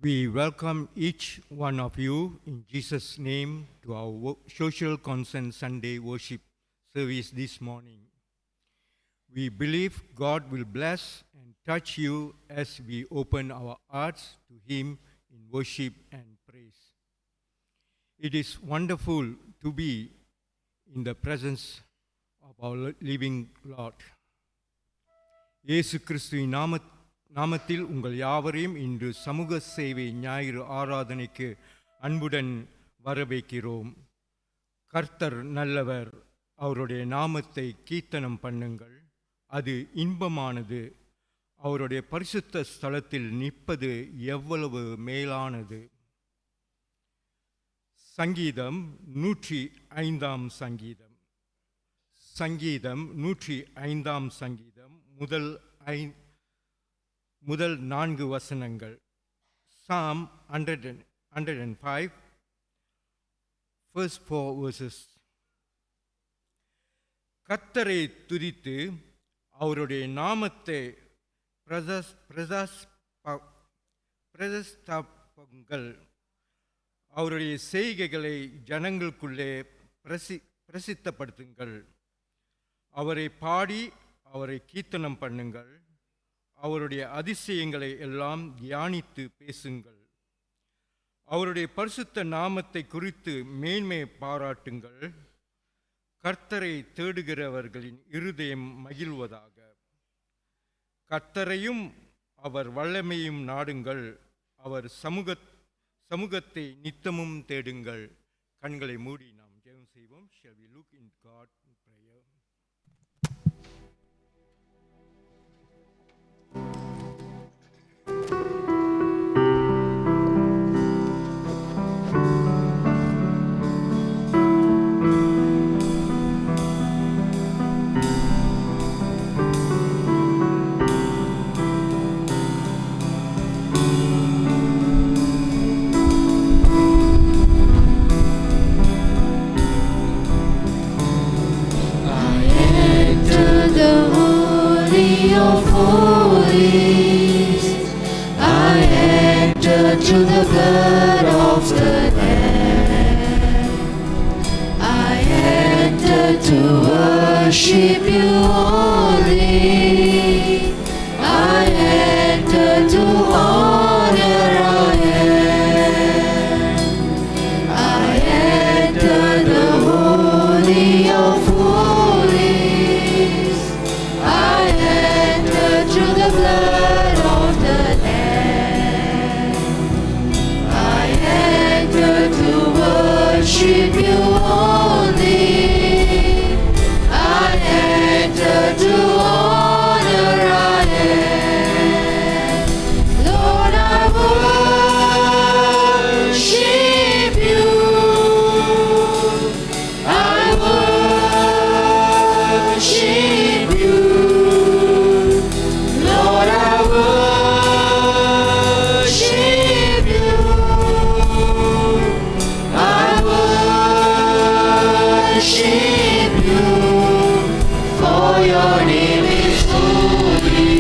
We welcome each one of you in Jesus' name to our Social Consent Sunday worship service this morning. We believe God will bless and touch you as we open our hearts to Him in worship and praise. It is wonderful to be in the presence of our living Lord. இயேசு கிறிஸ்துவின் நாமத்தில் உங்கள் யாவரையும் இன்று சமூக சேவை ஞாயிறு ஆராதனைக்கு அன்புடன் வரவேற்கிறோம். கர்த்தர் நல்லவர், அவருடைய நாமத்தை கீர்த்தனம் பண்ணுங்கள், அது இன்பமானது. அவருடைய பரிசுத்த ஸ்தலத்தில் நிற்பது எவ்வளவு மேலானது. சங்கீதம் 105 சங்கீதம். சங்கீதம் 105 சங்கீதம் முதல் 4 வசனங்கள். Psalm 105 first 4 verses. கர்த்தரை துதித்து அவருடைய நாமத்தை பிரதிஷ்டாபங்கள், அவருடைய செய்கைகளை ஜனங்களுக்குள்ளே பிரசித்தப்படுத்துங்கள். அவரை பாடி அவரை கீர்த்தனம் பண்ணுங்கள், அவருடைய அதிசயங்களை எல்லாம் தியானித்து பேசுங்கள். அவருடைய பரிசுத்த நாமத்தை குறித்து மேன்மை பாராட்டுங்கள். கர்த்தரை தேடுகிறவர்களின் இருதயம் மகிழ்வதாக. கர்த்தரையும் அவர் வல்லமையும் நாடுங்கள், அவர் சமூகத்தை நித்தமும் தேடுங்கள். கண்களை மூடி நாம் ஜெபம் செய்வோம். Shall we look in God in prayer? To the blood of the Lamb, I enter to worship you only. I enter to honor I am. I enter the holy of holies. I enter through the blood of the worship you only. I enter to honor I am. Lord, I worship you. I worship you. Lord, I worship you. Worship you, for your name is holy,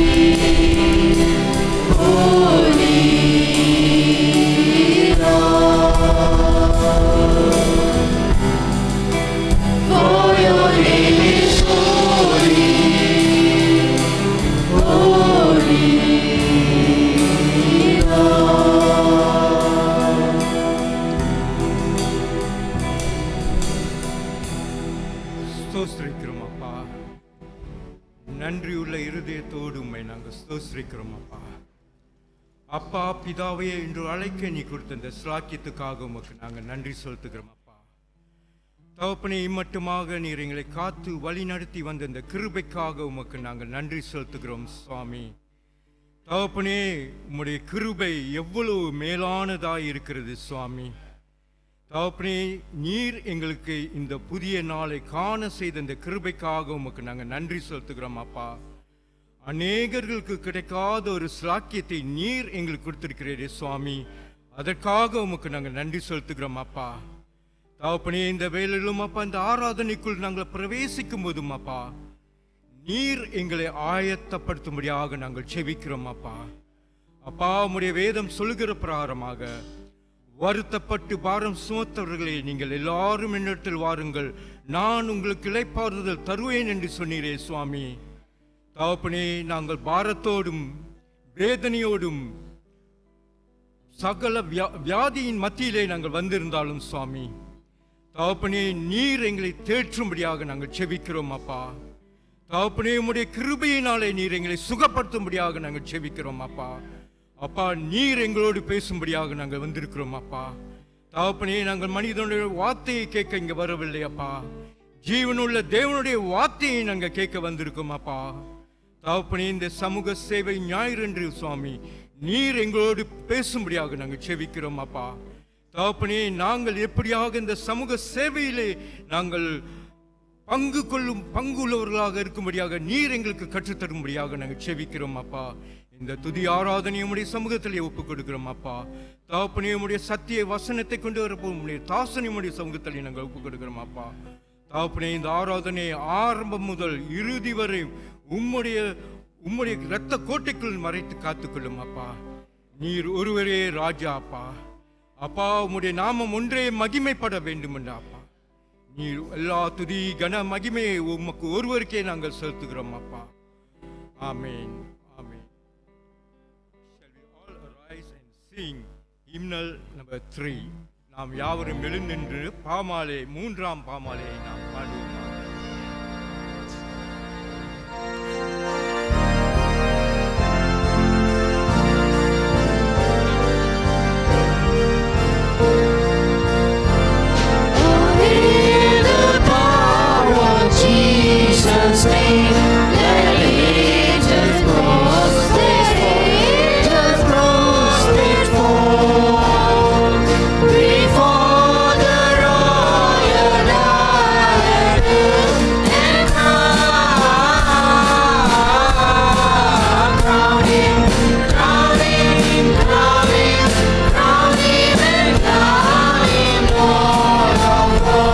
holy Lord. For your name is holy, holy Lord. ஸ்தோத்திரிக்கிறோம் அப்பா. நன்றியுள்ள இருதயத்தோடு உம்மை நாங்கள் ஸ்தோத்திரிக்கிறோம் அப்பா. அப்பா பிதாவே என்று அழைக்க நீ கொடுத்த இந்த ஸ்லாக்கியத்துக்காக உமக்கு நாங்கள் நன்றி செலுத்துகிறோம் அப்பா. தகப்பனே, இம்மட்டுமாக நீர் எங்களை காத்து வழி நடத்தி வந்த இந்த கிருபைக்காக உமக்கு நாங்கள் நன்றி செலுத்துகிறோம் சுவாமி. தகப்பனே, உம்முடைய கிருபை எவ்வளவு மேலானதாய் இருக்கிறது சுவாமி. தகப்பனே, நீர் எங்களுக்கு இந்த புதிய நாளை காண செய்த இந்த கிருபைக்காக உமக்கு நாங்கள் நன்றி செலுத்துகிறோம் அப்பா. அநேகர்களுக்கு கிடைக்காத ஒரு ஸ்லாக்கியத்தை நீர் எங்களுக்கு கொடுத்திருக்கிறீரே சுவாமி, அதற்காக உமக்கு நாங்கள் நன்றி செலுத்துகிறோம் அப்பா. தகப்பனே, இந்த வேளையிலும் அப்பா, இந்த ஆராதனைக்குள் நாங்கள் பிரவேசிக்கும் போதும் அப்பா, நீர் எங்களை ஆயத்தப்படுத்தும்படியாக நாங்கள் செபிக்கிறோம் அப்பா. அப்பா, உம்முடைய வேதம் சொல்லுகிற பிரகாரமாக வருத்தப்பட்டு பாரம் சுமத்தவர்களே, நீங்கள் எல்லாரும் என்னிடத்தில் வாருங்கள், நான் உங்களுக்கு இளைப்பாறுதல் தருவேன் என்று சொன்னீரே சுவாமி. தகப்பனே, நாங்கள் பாரத்தோடும் வேதனையோடும் சகல வியாதியின் மத்தியிலே நாங்கள் வந்திருந்தாலும் சுவாமி, தகப்பனே, நீர் எங்களை தேற்றும்படியாக நாங்கள் செபிக்கிறோம் அப்பா. தகப்பனே, உம்முடைய கிருபையினாலே நீர் எங்களை சுகப்படுத்தும்படியாக நாங்கள் செபிக்கிறோம் அப்பா. அப்பா, நீர் எங்களோடு பேசும்படியாக நாங்கள் வந்திருக்கிறோம் அப்பா. தகப்பனே, நாங்கள் மனிதனுடைய வார்த்தையை கேட்க இங்கே வரவில்லை அப்பா, ஜீவனுள்ள தேவனுடைய வார்த்தையை நாங்கள் கேட்க வந்திருக்கோம் அப்பா. தகப்பனே, இந்த சமூக சேவை ஞாயிறு என்று சுவாமி நீர் எங்களோடு பேசும்படியாக நாங்கள் செபிக்கிறோம் அப்பா. தகப்பனே, நாங்கள் எப்படியாக இந்த சமூக சேவையிலே நாங்கள் பங்கு உள்ளவர்களாக இருக்கும்படியாக நீர் எங்களுக்கு கற்றுத்தரும்படியாக நாங்கள் செபிக்கிறோம் அப்பா. இந்த துதி ஆராதனை உம்முடைய சமூகத்திலே ஒப்புக் கொடுக்கிறோம் அப்பா. தகப்பனே, உம்முடைய சத்திய வசனத்தை கொண்டு வரப்போம் உம்முடைய தாசனை உம்முடைய சமூகத்திலே நாங்கள் ஒப்புக் கொடுக்கிறோம் அப்பா. தகப்பனே, இந்த ஆராதனை ஆரம்பம் முதல் இறுதி வரை உம்முடைய இரத்த கோட்டைக்குள் மறைத்து காத்துக்கொள்ளும் அப்பா. நீர் ஒருவரே ராஜா அப்பா. அப்பா, உம்முடைய நாமம் ஒன்றே மகிமைப்பட வேண்டும் என்று அப்பா. நீர் எல்லா துதி கன மகிமையை உமக்கு ஒருவருக்கே நாங்கள் செலுத்துகிறோம் அப்பா. ஆமென், ஆமென். Shall we all arise and sing hymnal number 3? நாம் யாவரும் எழுந்தின்று பாமாலை 3ஆம் பாமாலையை நாம் பாடுவோம். Jesus' name, let angels prostrate fall before the royal diadem and crown him, crown him, crown him, crown him, and crown him Lord of all.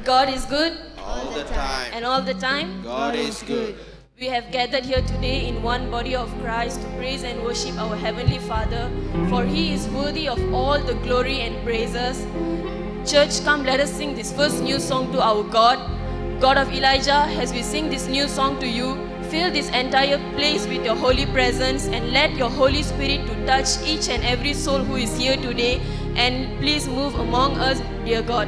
God is good, all the time. and all the time God is good. we have gathered here today in one body of Christ to praise and worship our Heavenly Father, for He is worthy of all the glory and praises. Church, come let us sing this first new song to our God. God of Elijah, as we sing this new song to you, fill this entire place with your holy presence and let your Holy Spirit to touch each and every soul who is here today, and please move among us, dear God.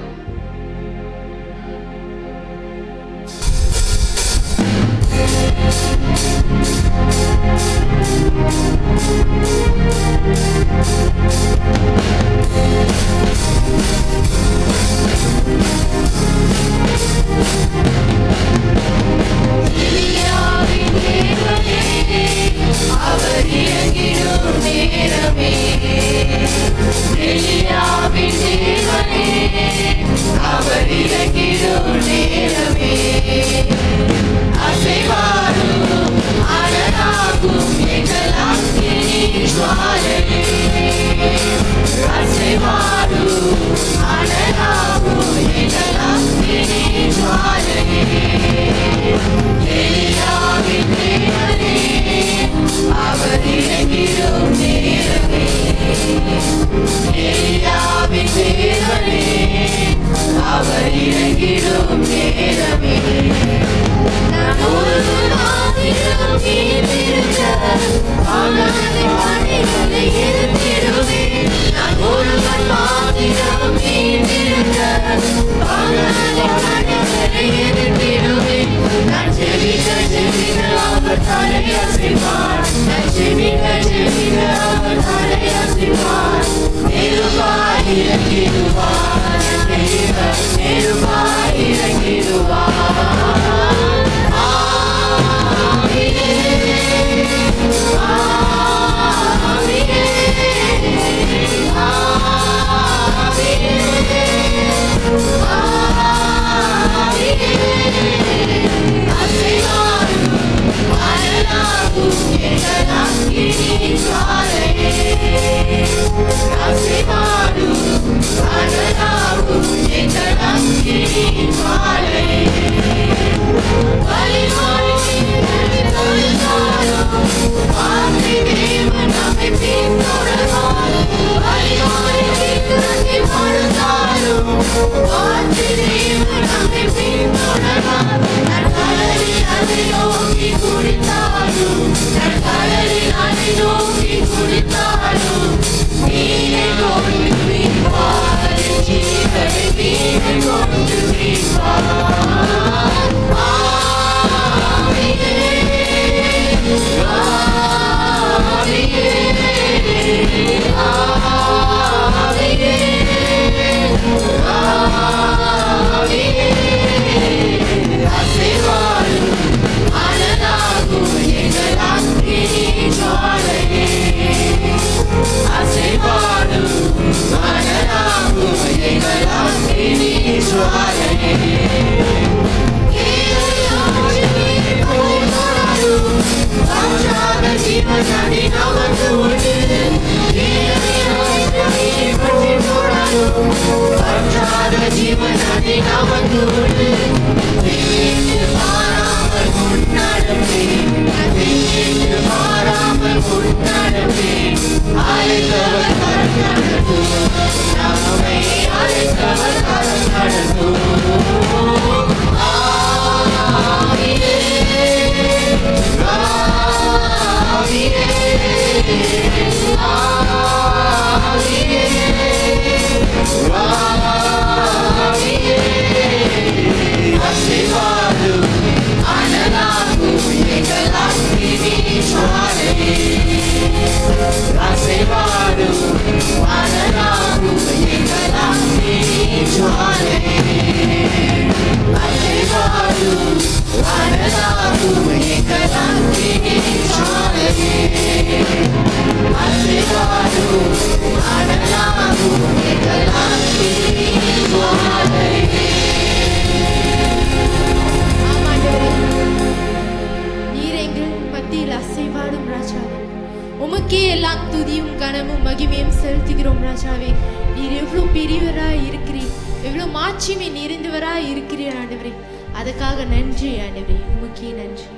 அதுக்காக நன்றி ஆண்டவரே, உமக்கே நன்றி.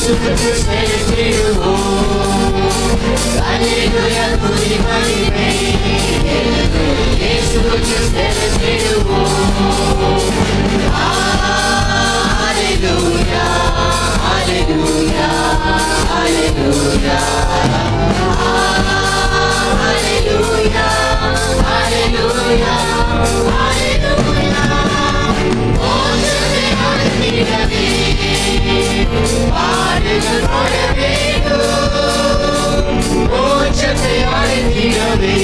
இயேசுவுக்கு செலுத்திடுவோம். அல்லேலூயா துதி மகிமை இயேசுவுக்கு செலுத்திடுவோம். அல்லேலூயா அல்லேலூயா அல்லேலூயா அல்லேலூயா அல்லேலூயா அல்லேலூயா. மோட்சத்தை அடைந்திடவே பாடுகள் பட வேண்டும். மோட்சத்தை அடைந்திடவே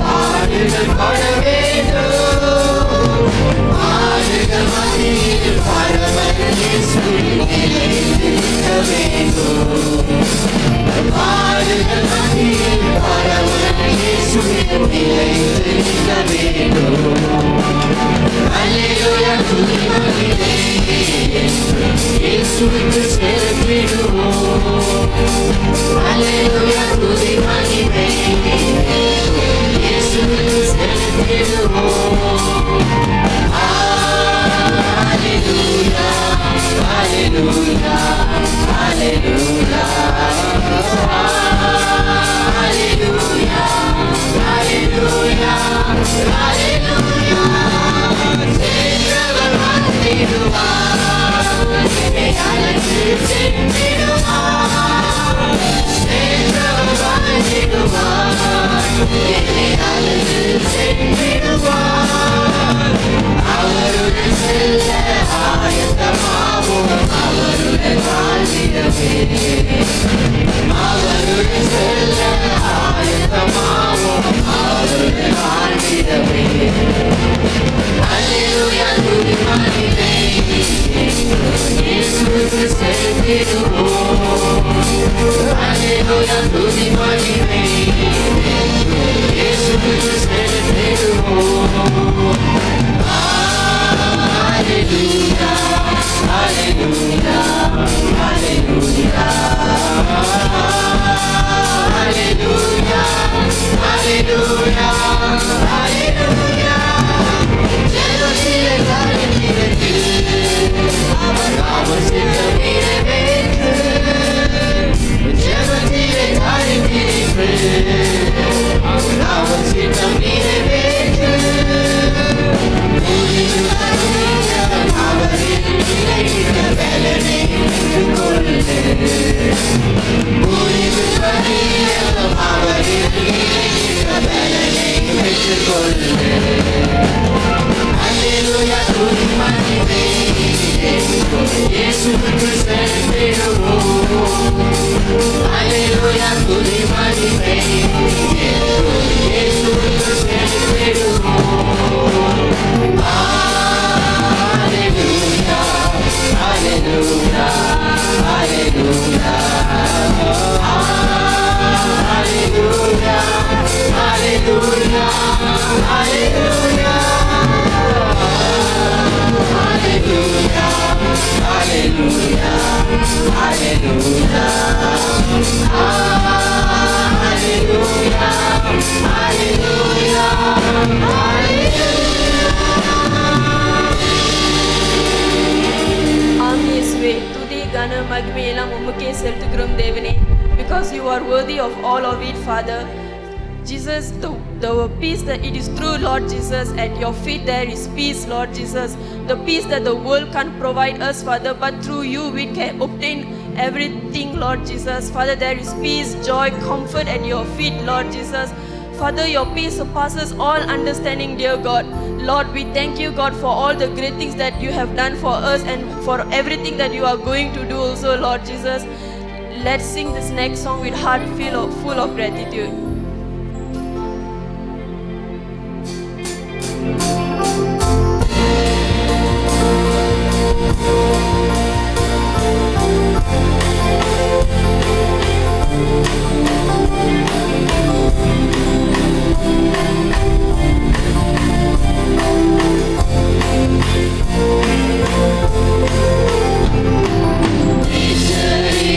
பாடுகள் பட வேண்டும். பாடுகள் மத்தியில் பரமன் இயேசுவில் நிலைத்திருக்க வேண்டும். பாடுகள் மத்தியில் பரமன் இயேசுவில் நிலைத்திருக்க வேண்டும். அல்லேலூயா துதி மகிமை இயேசுவுக்கு செலுத்திடுவோம். அல்லேலூயா துதி மகிமை இயேசுவுக்கு செலுத்திடுவோம். அல்லேலூயா அல்லேலூயா அல்லேலூயா அல்லேலூயா அல்லேலூயா அல்லேலூயா. சென்றவர் வந்திடுவார், என்னை அழைத்து சென்றிடுவார். சென்றவர் வந்திடுவார், என்னை அழைத்து சென்றிடுவார். அவருடன் செல்ல ஆயத்தமாவோம், அவருடன் வாழ்ந்திடவே. அவருடன் செல்ல ஆயத்தமாவோம், அவருடன் வாழ்ந்திடவே. அல்லேலூயா துதி மகிமை இயேசுவுக்கு செலுத்திடுவோம். அல்லேலூயா துதி மகிமை இயேசுவுக்கு செலுத்திடுவோம். அல்லேலூயா அல்லேலூயா அல்லேலூயா அல்லேலூயா அல்லேலூயா அல்லேலூயா. ஜெருசலேமிலே வாழ்ந்திடத்தில் அவர் நாமம் சித்தம் நிறைவேற்று. ஜெபத்திலே தாழ்ந்திருப்பு அவர் நாமம் சித்தம் நிறைவேற்று. முடிவு தருணம் அவரில் நிலைத்த பலனை பெற்றுக்கொள்ளு. முடிவு தருணம் அவரில் நிலைத்த பலனை பெற்றுக்கொள்ளு. அல்லேலூயா துதி மகிமை இயேசுவுக்கு செலுத்திடுவோம். அல்லேலூயா துதி மகிமை இயேசுவுக்கு செலுத்திடுவோம். அல்லேலூயா அல்லேலூயா அல்லேலூயா அல்லேலூயா அல்லேலூயா அல்லேலூயா. Hallelujah, hallelujah, hallelujah, hallelujah, hallelujah, hallelujah. ஆம் இயேசுவே, துதி கன மகிமை எல்லாம் உமக்கே செலுத்துகிறோம் தேவனே. Because you are worthy of all of it, Father. Jesus, the peace that it is true, Lord Jesus, at your feet there is peace, Lord Jesus. The peace that the world can't provide us, Father, but through you we can obtain everything, Lord Jesus. Father, there is peace, joy, comfort at your feet, Lord Jesus. Father, your peace surpasses all understanding, dear God. Lord, we thank you, God, for all the great things that you have done for us and for everything that you are going to do also, Lord Jesus. Let's sing this next song with heart full of gratitude. இயேசுவே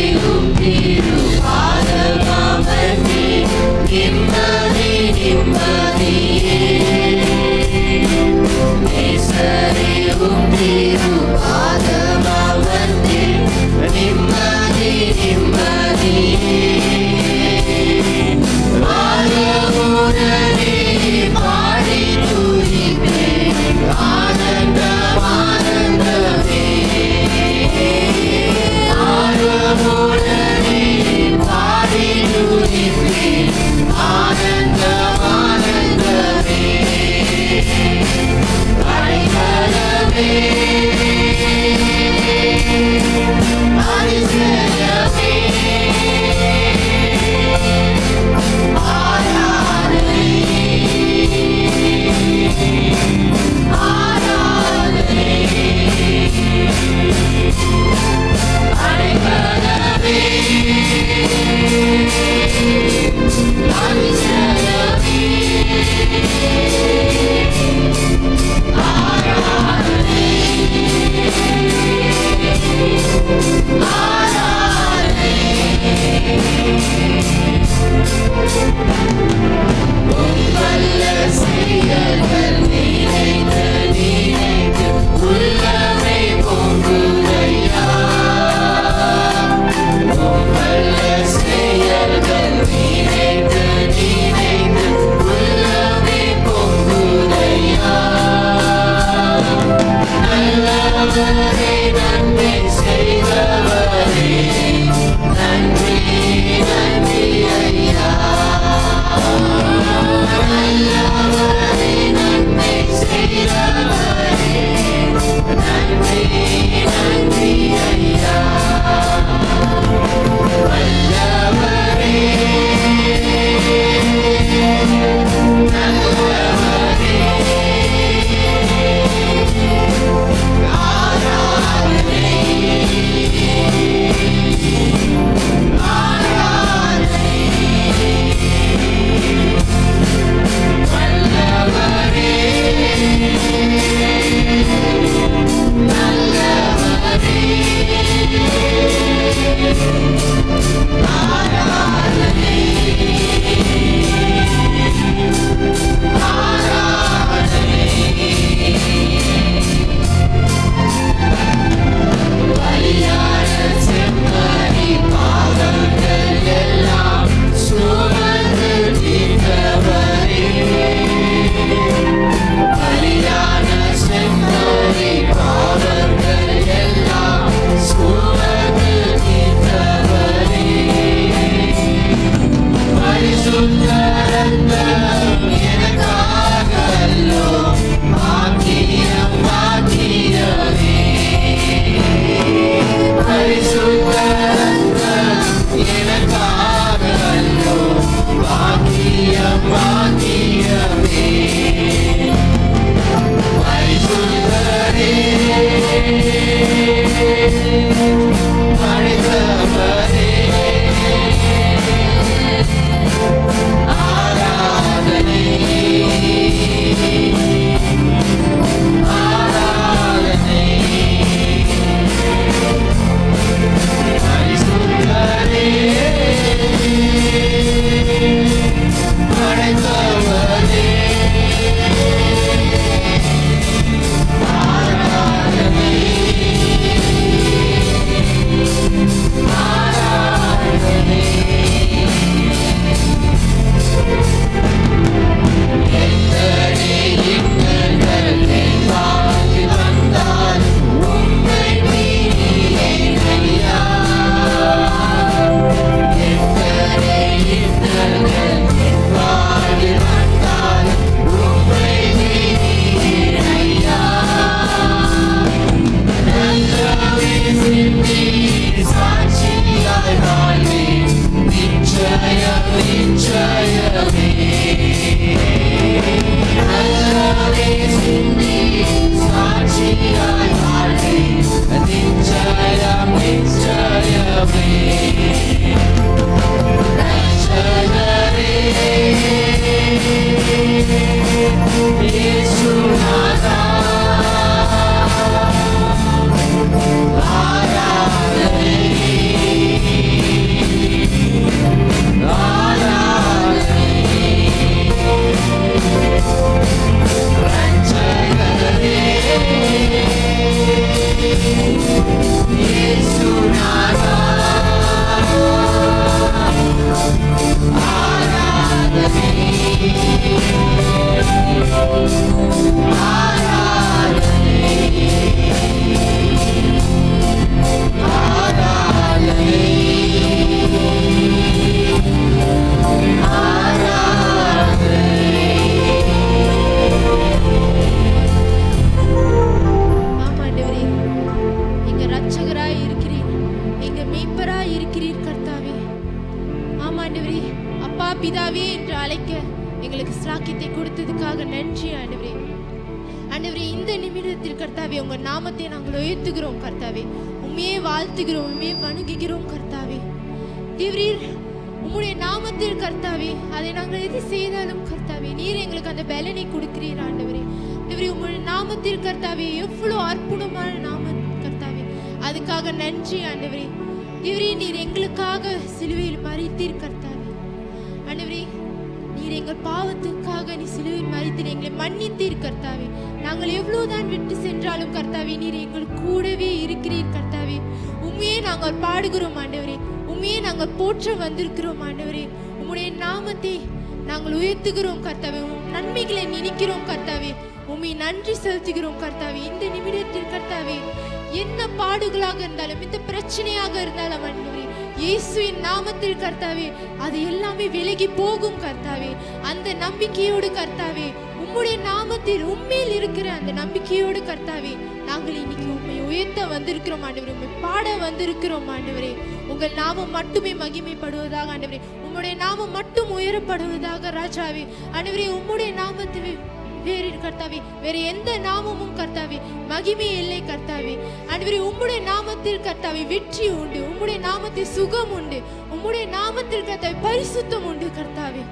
ஆண்டவராய் இருக்கிறீர், எங்க மேய்ப்பராய் இருக்கிறீர் கர்த்தாவே. ஆமா ஆண்டவரே, அப்பா பிதாவே என்று அழைக்க எங்களுக்கு ஸ்லாக்கியத்தை கொடுத்ததுக்காக நன்றி ஆண்டவரே. ஆண்டவரே, இந்த நிமிடத்தில் கர்த்தாவே உங்க நாமத்தை நாங்கள் உயர்த்துகிறோம் கர்த்தாவே, உண்மையே வாழ்த்துகிறோம், உண்மையே வணங்குகிறோம் கர்த்தாவே. தேவரீர் உம்முடைய நாமத்தில் கர்த்தாவே அதை நாங்கள் எது செய்தாலும் கர்த்தாவே நீர் எங்களுக்கு அந்த பலனை கொடுக்கிறீர் ஆண்டவரே. தேவரே, உம்முடைய நாமத்தில் கர்த்தாவே எவ்வளவு அற்புதமான நாமம் கர்த்தாவே, அதுக்காக நன்றி ஆண்டவரே. தேவரே, நீர் எங்களுக்காக சிலுவையில் மரித்தீர் கர்த்தாவே. ஆண்டவரே, நீர் எங்கள் பாவத்துக்காக நீ சிலுவையில் மரித்தீர், எங்களை மன்னித்தீர் கர்த்தாவே. நாங்கள் எவ்வளவுதான் விட்டு சென்றாலும் கர்த்தாவே நீர் எங்கள் கூடவே இருக்கிறீர் கர்த்தாவே. உண்மையே நாங்கள் பாடுகிறோம் ஆண்டவரே, உண்மையே நாங்கள் போற்ற வந்திருக்கிறோம் ஆண்டவரே. உம்முடைய நாமத்தை நாங்கள் உயர்த்துகிறோம் கர்த்தாவே, உம் நன்மைகளை நினைக்கிறோம் கர்த்தாவே, உம்மை நன்றி செலுத்துகிறோம் கர்த்தாவே. இந்த நிமிடத்தில் கர்த்தாவே என்ன பாடுகளாக இருந்தாலும், இந்த பிரச்சனையாக இருந்தாலும் ஆண்டவரே, இயேசுவின் நாமத்தில் கர்த்தாவே அது எல்லாமே விலகி போகும் கர்த்தாவே. அந்த நம்பிக்கையோடு கர்த்தாவே, உம்முடைய நாமத்தில் உண்மையில் இருக்கிற அந்த நம்பிக்கையோடு கர்த்தாவே நாங்கள் இன்னைக்கு உண்மை உயர்த்த வந்திருக்கிறோம் ஆண்டவரே, உண்மை பாட வந்திருக்கிறோம் ஆண்டவரே. உங்கள் நாமம் மட்டுமே மகிமைப்படுவதாக ஆண்டவரே, உம்முடைய நாமம் மட்டும் உயரப்படுவதாக ராஜாவே. ஆண்டவரே, உம்முடைய நாமத்தில் வேறு கர்த்தாவே வேறு எந்த நாமமும் கர்த்தாவே மகிமை இல்லை கர்த்தாவே. ஆண்டவரே, உம்முடைய நாமத்தில் கர்த்தாவே வெற்றி உண்டு, உம்முடைய நாமத்தில் சுகம் உண்டு, உம்முடைய நாமத்தில் கர்த்தாவே பரிசுத்தம் உண்டு கர்த்தாவே.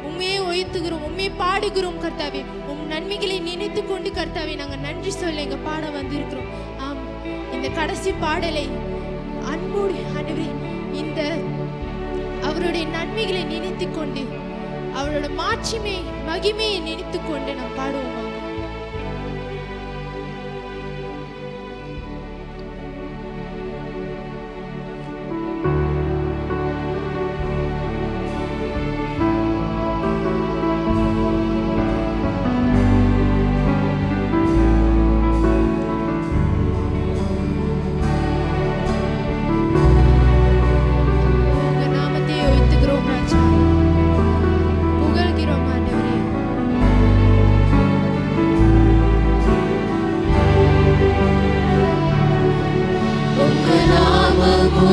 உண்மையே உயர்த்துகிறோம், உண்மையை பாடுகிறோம் கர்த்தாவே. உம் நன்மைகளை நினைத்து கொண்டு கர்த்தாவே நாங்கள் நன்றி சொல்ல எங்க பாட வந்திருக்கிறோம். ஆம், இந்த கடைசி பாடலை அன்போடு ஆண்டவரே இந்த அவருடைய நன்மைகளை நினைத்து கொண்டு அவரோட மாட்சிமை மகிமையை நினைத்து கொண்டு நாம் பாடுவோம்.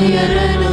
Hallelujah.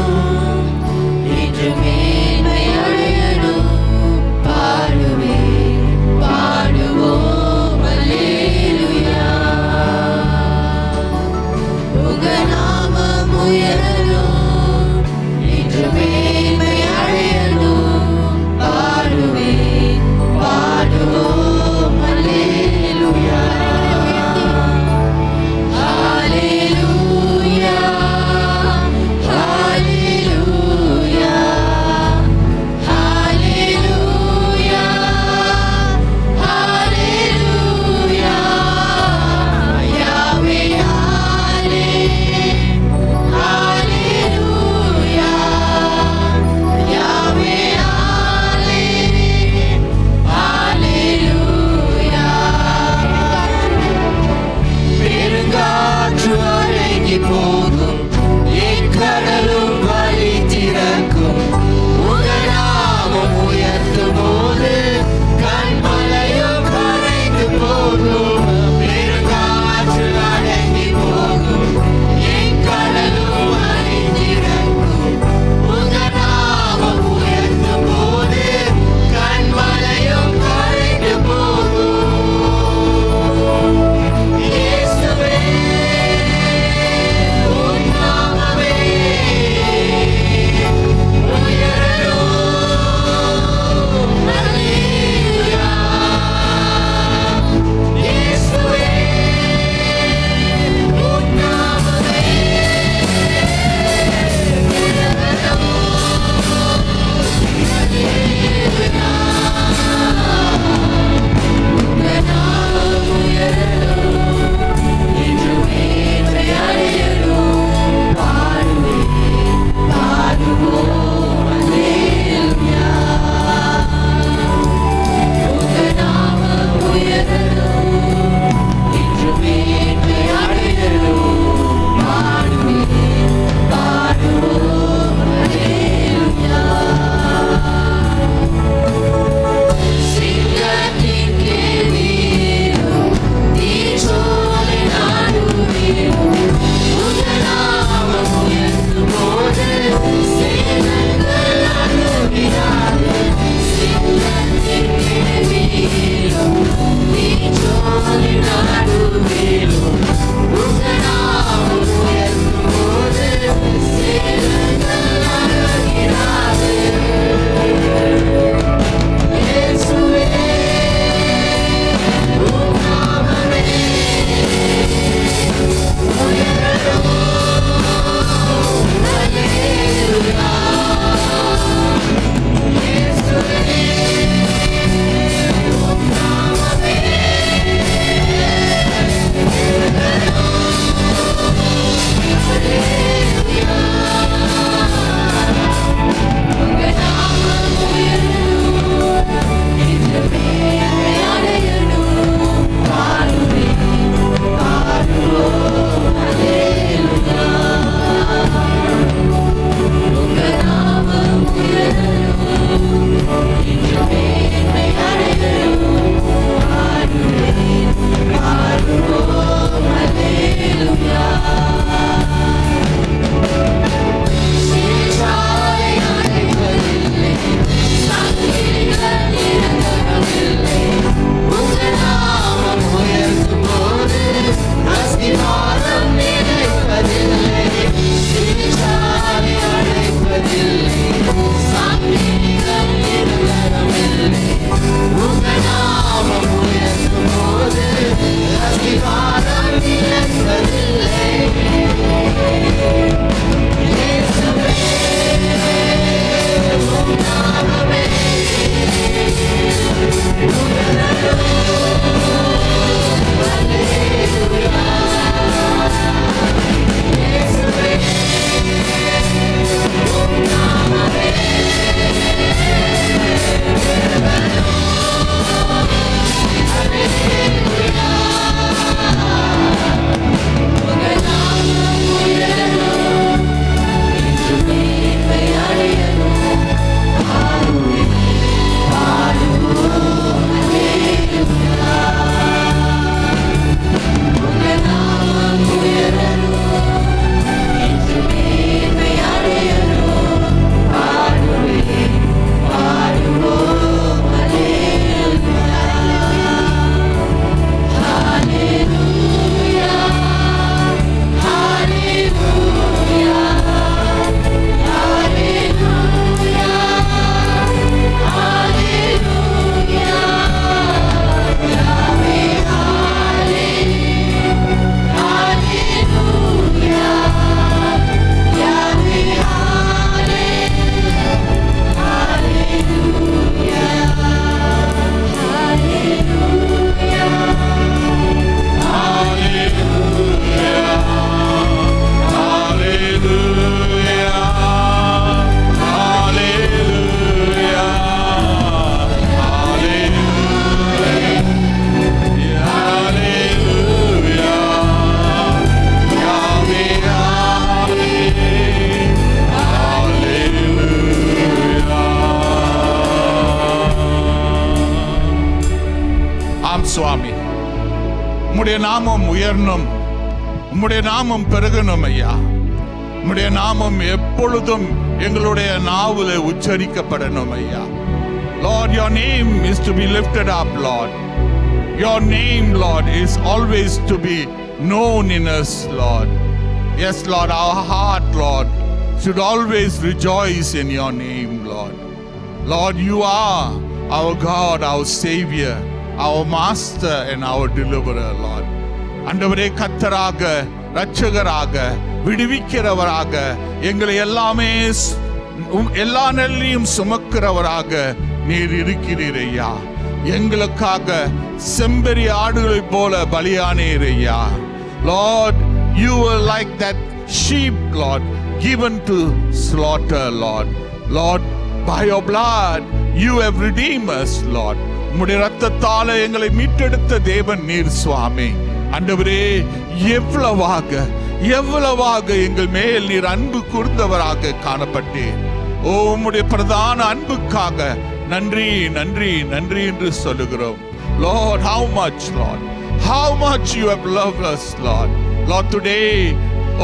உம்முடைய நாமம் உயரணும், உம்முடைய நாமம் பெருகணும் ஐயா. உம்முடைய நாமம் எப்பொழுதும் எங்களுடைய நாவிலே உச்சரிக்கப்படணும் ஐயா. Lord, your name is to be lifted up, Lord. Your name, Lord, is always to be known in us, Lord. Yes, Lord, our heart, Lord, should always rejoice in your name, Lord. Lord, you are our God, our Savior, our Master and our Deliverer, Lord. ஆண்டவரே, கர்த்தராக, இரட்சகராக, விடுவிக்கிறவராக, எங்களை எல்லாமே எல்லா நெல்லையும் சுமக்கிறவராக நீர் இருக்கிறீர் ஐயா. எங்களுக்காக செம்பெரி ஆடுகளைப் போல பலியானீர் ஐயா. Lord, you were like that sheep, Lord, given to slaughter, Lord. Lord, by your blood you have redeemed us, Lord. உம்முடைய இரத்தத்தால் எங்களை மீட்டெடுத்த தேவன் நீர் சுவாமி. ஆண்டவரே, எவ்வளவாக எங்கள் மேல் நீர் அன்பு கூர்ந்தவராக காணப்பட்டீர். ஓ, உம்முடைய பிரதான அன்புக்காக நன்றி நன்றி நன்றி என்று சொல்லுகிறோம். Lord, how much you have loved us, Lord. Lord, today,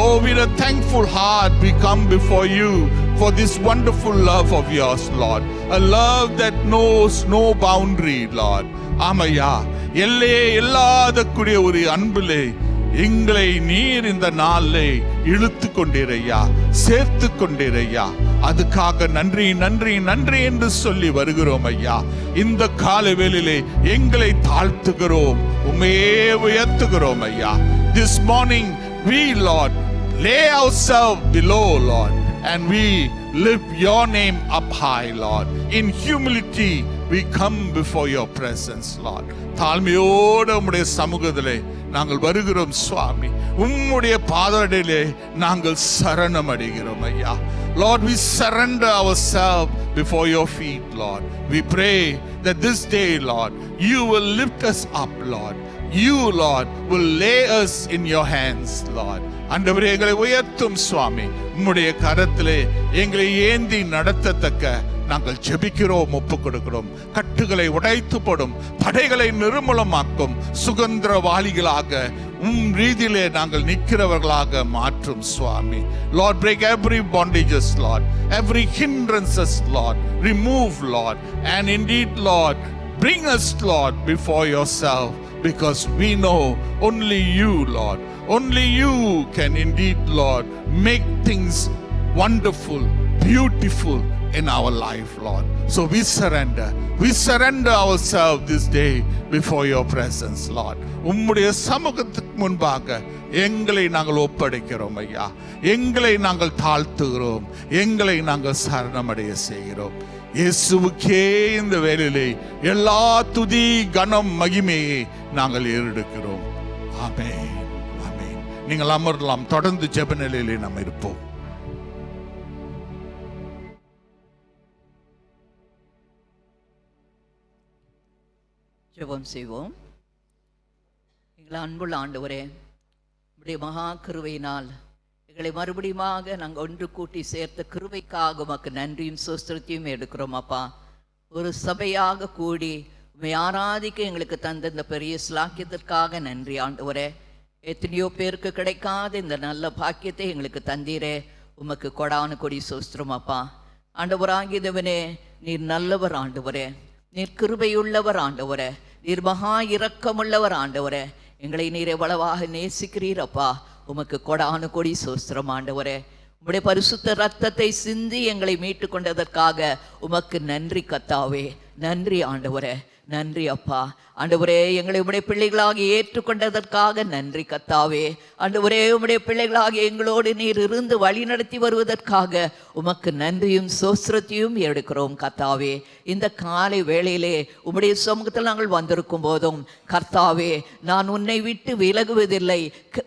oh, with a thankful heart we come before you for this wonderful love of yours, Lord. A love that knows no boundary, Lord. ஆமையா, எல்லையே இல்லாத கூடிய ஒரு அன்பிலே எங்களை நீர் இந்த நாளிலே இழுத்து கொண்டீரையா, சேர்த்து கொண்டீரையா. அதுக்காக நன்றி நன்றி நன்றி என்று சொல்லி வருகிறோம் ஐயா. இந்த காலை வேளையிலே எங்களை தாழ்த்துகிறோம், உம்மையே உயர்த்துகிறோம் ஐயா. This morning we, Lord, lay ourselves below, Lord, and we lift your name up high, Lord. In humility we come before your presence, Lord. தாழ்மையோடு உம்முடைய சமூகத்திலே நாங்கள் வருகிறோம் சுவாமி. உம்முடைய பாதத்திலே நாங்கள் சரணம் அடைகிறோம் ஐயா. Lord, we surrender ourselves before your feet, Lord. We pray that this day, Lord, you will lift us up, Lord. You, Lord, will lay us in your hands, Lord. ஆண்டவரே, எங்களை உயர்த்தும் சுவாமி. உம்முடைய கரத்திலே எங்களை ஏந்தி நடத்தத்தக்க நாங்கள் ஜெபிக்கிறோம், ஒப்பு கொடுக்கிறோம். கட்டுகளை உடைத்து போடும், தடைகளை நிர்மூலமாக்கும் சுதந்திரவாளிகளாக ரீதியிலே நாங்கள் நிற்கிறவர்களாக மாற்றும் சுவாமி. Lord, break every bondages, Lord, every hindrances, Lord, remove, Lord, and indeed, Lord, bring us, Lord, before yourself, because we know only you, Lord, only you can indeed, Lord, make things wonderful, beautiful in our life, Lord. So we surrender ourselves this day before your presence, Lord. உம்முடைய சமூகத்துக்கு முன்பாக எங்களை நாங்கள் ஒப்படைக்கிறோம் ஐயா. எங்களை நாங்கள் தாழ்த்துகிறோம், எங்களை நாங்கள் சரணமடைய செய்கிறோம். இயேசுவுக்கே இந்த வேளையிலே எல்லா துதி கனம் மகிமையை நாங்கள் ஏறெடுக்கிறோம். ஆமென், ஆமென். நீங்கள் அமரலாம். தொடர்ந்து ஜெப நிலையிலே நாம் இருப்போம். ஜெபம் செய்வோம். எங்களை அன்புள்ள ஆண்டவரே, உம்முடைய மகா கிருபையினால் எங்களை மறுபடியுமாக நாங்கள் ஒன்று கூட்டி சேர்த்த கிருபைக்காக உமக்கு நன்றியும் ஸ்தோத்திரத்தையும் எடுக்கிறோம் அப்பா. ஒரு சபையாக கூடி உம்மை ஆராதிக்க எங்களுக்கு தந்த இந்த பெரிய ஸ்லாக்கியத்திற்காக நன்றி ஆண்டவரே. எத்தனையோ பேருக்கு கிடைக்காத இந்த நல்ல பாக்கியத்தை எங்களுக்கு தந்தீரே, உமக்கு கொடானு கொடி ஸ்தோத்திரம் அப்பா. ஆண்டவராகியதவனே, நீர் நல்லவர் ஆண்டவரே, நீர் கிருபையுள்ளவர் ஆண்டவரே, நீர் மகா இரக்கமுள்ளவர் ஆண்டவரே. எங்களை நீர் எவ்வளவாக நேசிக்கிறீரப்பா, உமக்கு கொடானு கொடி ஸ்தோத்திரம் ஆண்டவரே. உம்முடைய பரிசுத்த ரத்தத்தை சிந்தி எங்களை மீட்டு கொண்டதற்காக உமக்கு நன்றி கத்தாவே. நன்றி ஆண்டவரே, நன்றி அப்பா. ஆண்டவரே, எங்களை உம்முடைய பிள்ளைகளாக ஏற்றுக்கொண்டதற்காக நன்றி கத்தாவே. ஆண்டவரே, உம்முடைய பிள்ளைகளாக எங்களோடு நீர் இருந்து வழி நடத்தி வருவதற்காக உமக்கு நன்றியும் ஸ்தோத்திரத்தையும் எடுக்கிறோம் கத்தாவே. இந்த காலை வேளையிலே உம்முடைய சமூகத்தில் நாங்கள் வந்திருக்கும் போதும் கர்த்தாவே, நான் உன்னை விட்டு விலகுவதில்லை,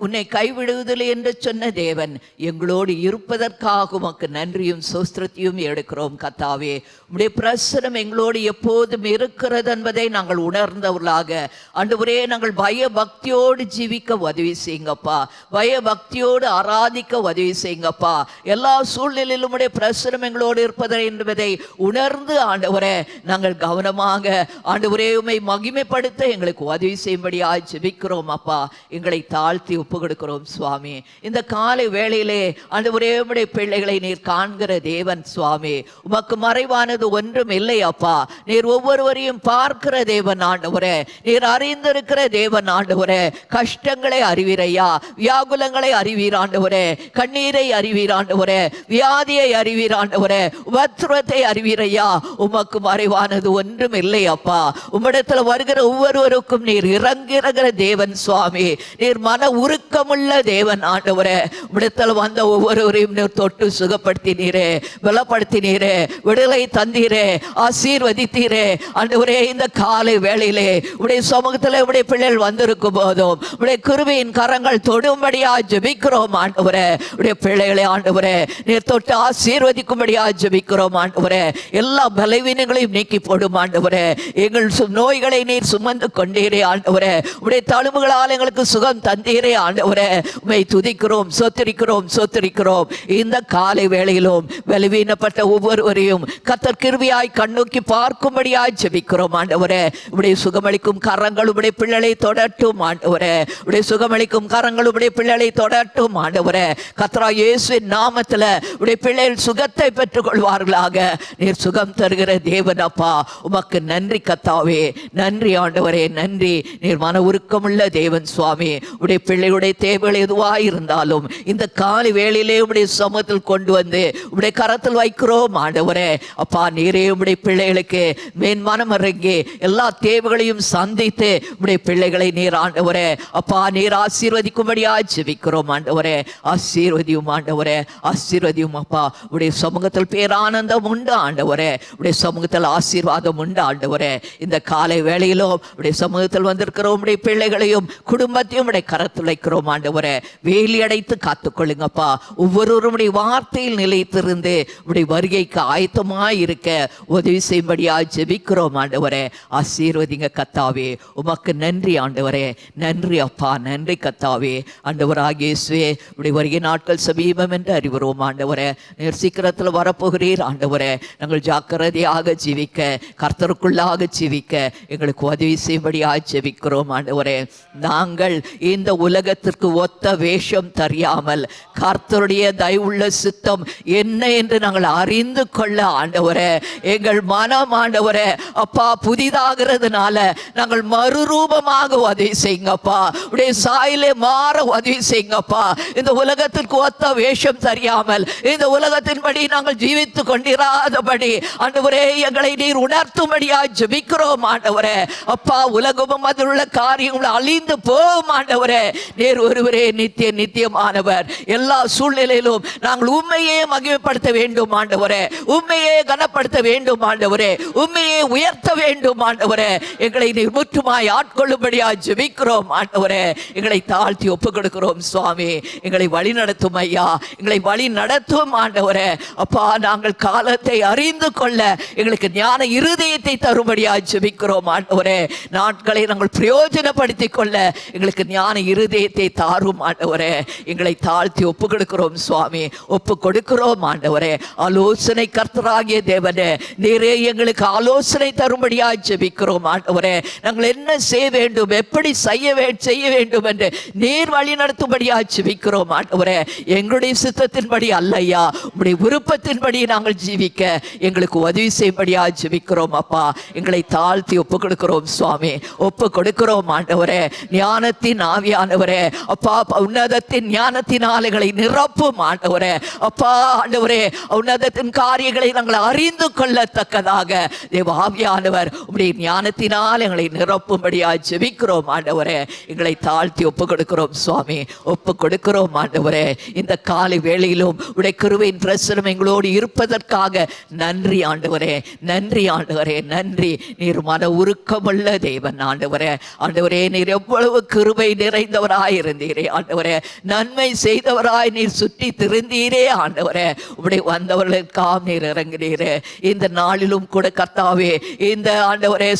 உன்னை கைவிடுவதில்லை என்று சொன்ன தேவன் எங்களோடு இருப்பதற்காக உமக்கு நன்றியும் ஸ்தோத்திரத்தையும் எடுக்கிறோம் கர்த்தாவே. உம்முடைய பிரசனம் எங்களோடு எப்போதும் இருக்கிறது என்பதை நாங்கள் உணர்ந்தவர் உள்ளவர்களாக ஆண்டவரே நாங்கள் பய பக்தியோடு ஜீவிக்க உதவி செய்யுங்கப்பா. பய பக்தியோடு ஆராதிக்க உதவி செய்யுங்கப்பா. எல்லா சூழ்நிலையிலும் உடைய பிரசுரம் எங்களோடு இருப்பதை என்பதை உணர்ந்து ஆண்டவரே நாங்கள் கவனமாக ஆண்டவரே உம்மை மகிமைப்படுத்த எங்களுக்கு உதவி செய்யும்படியாக ஜெபிக்கிறோம் அப்பா. எங்களை தாழ்த்தி ஒப்பு கொடுக்கிறோம் சுவாமி. இந்த காலை வேளையிலே ஆண்டவரே உம்முடைய பிள்ளைகளை நீர் காண்கிற தேவன் சுவாமி. உமக்கு மறைவானது ஒன்றும் இல்லை அப்பா. நீர் ஒவ்வொருவரையும் பார்க்கிற தேவன் ஆண்டவரே. நீர் அறிந்திருக்கிற தேவன் ஆண்டவரே. கஷ்டங்களை அறிவீரையா, வியாகுலங்களை அறிவீர் ஆண்டவரே, கண்ணீரை அறிவீர் ஆண்டவரே, வியாதியை அறிவீர் ஆண்டவரே, உபத்திரவத்தை அறிவீரையா. உமக்கு மறைவானது ஒன்றும் இல்லை அப்பா. உம்மிடத்துல வருகிற ஒவ்வொருவருக்கும் நீர் இறங்குகிற தேவன் சுவாமி. நீர் மன உருக்கமுள்ள தேவன் ஆண்டவரே. உம்மிடத்துல வந்த ஒவ்வொருவரையும் நீர் தொட்டு சுகப்படுத்தினீரே, பலப்படுத்தினீரே, விடுதலை தந்தீரே, ஆசீர்வதித்தீரே ஆண்டவரே. இந்த காலை வேளையிலே உடைய சமூகத்தில் உடைய பிள்ளைகள் வந்திருக்கும் போதும் உடைய கிருபையின் கரங்கள் தொடும்படியா ஜெபிக்கிறோம் ஆண்டவரே. உடைய பிள்ளைகளை ஆண்டவரே நீர் தொட்டு ஆசீர்வதிக்கும்படியா ஜெபிக்கிறோம் ஆண்டவரே. எல்லா பலவீனங்களையும் நீக்கி போடும் ஆண்டவரே. எங்கள் நோய்களை நீர் சுமந்து கொண்டீரே ஆண்டவரே. உடைய தழும்புகளால் எங்களுக்கு சுகம் தந்தீரே ஆண்டவரே. உம்மை துதிக்கிறோம், சோத்திரிக்கிறோம், சோத்திரிக்கிறோம். இந்த காலை வேளையிலும் பலவீனப்பட்ட ஒவ்வொருவரையும் கர்த்தர் கிருபையாய் கண்ணோக்கி பார்க்கும்படியாய் ஜெபிக்கிறோம் ஆண்டவரே. உடைய சுகமளிக்கும் கரங்கள் உடைய பிள்ளைகளை தொடட்டும் ஆண்டவரே. உடைய சுகமளிக்கும் கரங்கள் உடைய பிள்ளைகளை தொடட்டும் ஆண்டவரே. கர்த்தராகிய இயேசுவின் நாமத்துல உடைய பிள்ளைகள் சுகத்தை பெற்றுக் கொள்வார்களாக. நீர் சுகம் தருகிற தேவன் அப்பா. உமக்கு நன்றி கர்த்தாவே, நன்றி ஆண்டவரே, நன்றி. நீர் மன உருக்கமுள்ள தேவன் சுவாமி. உடைய பிள்ளைகளுடைய தேவைகள் எதுவாக இருந்தாலும் இந்த காலை வேளையிலே உடைய சமூகத்தில் கொண்டு வந்து உடைய கரத்தில் வைக்கிறோம் ஆண்டவரே. அப்பா நீரே உடைய பிள்ளைகளுக்கு மேன்மனம் இறங்கி எல்லா தேவைகளையும் சந்தித்து உடைய பிள்ளைகளை நீர் ஆண்டவரே அப்பா நீர் ஆசீர்வதிக்கும்படியா ஜெபிக்கிறோம் ஆண்டவரே. ஆசீர்வதியும் ஆண்டவரே, ஆசீர்வதியும் அப்பா. உடைய சமூகத்தில் பேரானந்தம் உண்டு ஆண்டவரே. உடைய சமூகத்தில் ஆசீர்வாதம் உண்டு ஆண்டவரே. இந்த காலை வேளையிலும் உடைய சமூகத்தில் வந்திருக்கிற உடைய பிள்ளைகளையும் குடும்பத்தையும் உடைய கரத்தில் வைக்கிறோம் ஆண்டவரே. வேலி அடைத்து காத்துக்கொள்ளுங்கப்பா. ஒவ்வொருவரும் உடைய வார்த்தையில் நிலைத்திருந்து உடைய வருகைக்கு ஆயத்தமாய் இருக்க உதவி செய்யும்படியா ஜெபிக்கிறோம் ஆண்டவரே. ஆசீர்வதிங்க கத்தாவே. உமக்கு நன்றி ஆண்டவரே, நன்றி அப்பா, நன்றி கத்தாவே. ஆண்டவராகிய இயேசுவே உடைய வருகை நாட்கள் சமீபம் என்று அறிவுறோம் ஆண்டவரே. நீர் சீக்கிரத்தில் வரப்போகிறீர் ஆண்டவரே. நாங்கள் ஜாக்கிரதையாக ஜீவிக்க, கர்த்தருக்குள்ளாக ஜீவிக்க எங்களுக்கு உதவி செய்யும்படியா ஜெபிக்கிறோம் ஆண்டவரே. நாங்கள் இந்த உலகத்திற்கு ஒத்த வேஷம் தெரியாமல் கர்த்தருடைய தயவுள்ள சித்தம் என்ன என்று நாங்கள் அறிந்து கொள்ள ஆண்டவரே எங்கள் மனம் ஆண்டவரே அப்பா புதிதாகிறதுனால நாங்கள் மறுரூபமாக உதவி செய்யுங்கப்பா. உடைய சாயிலே மாற உதவி செய்யுங்கப்பா. இந்த உலகத்திற்கு ஒத்த வேஷம் தெரியாமல் இந்த உலகத்தின்படி நாங்கள் ஜீவித்து கொண்டிராதபடி ஆண்டவரே எங்களை நீர் உணர்த்தும்படியா ஜெபிக்கிறோம் ஆண்டவரே. அப்பா உலகமும் அதில் உள்ள காரியங்கள் அழிந்து போகும் ஆண்டவரே. நீர் ஒருவரே நித்திய நித்தியமானவர். எல்லா சூழ்நிலையிலும் நாங்கள் உண்மையே மகிமைப்படுத்த வேண்டும் ஆண்டவரே. உண்மையே கனப்படுத்த வேண்டும் ஆண்டவரே. உண்மையே உயர்த்த வேண்டும் ஆண்டவரே. எங்களை நீர் முற்றுமாய் ஆட்கொள்ளும்படியா ஜெபிக்கிறோம் ஆண்டவரே. எங்களை தாழ்த்தி ஒப்பு கொடுக்கிறோம் சுவாமி. எங்களை வழி நடத்தும் ஐயா, எங்களை வழி நடத்தும் ஆண்டவரே. அப்பா நாங்கள் காலத்தை அறிந்து கொள்ள எங்களுக்கு ஞான இருதயத்தை தரும்படியா ஜெபிக்கிறோம் ஆண்டவரே. நாட்களை நாங்கள் பிரயோஜனப்படுத்திக் கொள்ள எங்களுக்கு ஞான இருதயத்தை தாரும் ஆண்டவரே. எங்களை தாழ்த்தி ஒப்பு கொடுக்கிறோம் சுவாமி, ஒப்பு கொடுக்கிறோம் ஆண்டவரே. ஆலோசனை கர்த்தராகிய தேவனே நீரே எங்களுக்கு ஆலோசனை தரும்படியா ஜெபிக்கிறோம் ஆண்டவரே. நாங்கள் என்ன செய்ய வேண்டும், எப்படி செய்ய வேண்டும் என்று நீர் வழி நடத்தும்படியா ஜெபிக்கிறோம் ஆண்டவரே. எங்களுடைய சித்தத்தின்படி அல்லையா, உம்முடைய விருப்பத்தின்படி நாங்கள் ஜீவிக்க எங்களுக்கு உதவி செய்யும்படியா ஜெபிக்கிறோம் அப்பா. எங்களை தாழ்த்தி ஒப்பு கொடுக்கிறோம் சுவாமி, ஒப்பு கொடுக்கிறோம் ஆண்டவரே. ஞானத்தின் ஆவியானவரே அப்பா, உன்னதத்தின் ஞானத்தினால் எங்களை நிரப்பும் ஆண்டவரே. அப்பா ஆண்டவரே உன்னதத்தின் காரியங்களை நாங்கள் அறிந்து கொள்ளத்தக்கதாக தேவ ஆவியானவர் உம்முடைய ஞானத்தினால் எங்களை நிரப்பும்படியா ஜெபிக்கிறோம் ஆண்டவரே. எங்களை தாழ்த்தி ஒப்பு கொடுக்கிறோம் சுவாமி, ஒப்பு கொடுக்கிறோம் ஆண்டவரே. இந்த காலை வேளையிலும் உடைய கிருபையின் பிரசனம் எங்களோடு இருப்பதற்காக நன்றி ஆண்டவரே, நன்றி ஆண்டவரே, நன்றி. நீர் மன உருக்கமுள்ள தேவன் ஆண்டவரே. ஆண்டவரே நீர் எவ்வளவு கிருபை நிறைந்தவராய் இருந்தீரே ஆண்டவரே. நன்மை செய்தவராய் நீர் சுற்றி திருந்தீரே ஆண்டவரே. உடைய வந்தவர்களுக்காக நீர் இறங்கினீரே. இந்த நாளிலும் கூட கர்த்தாவே இந்த ஆண்டவரே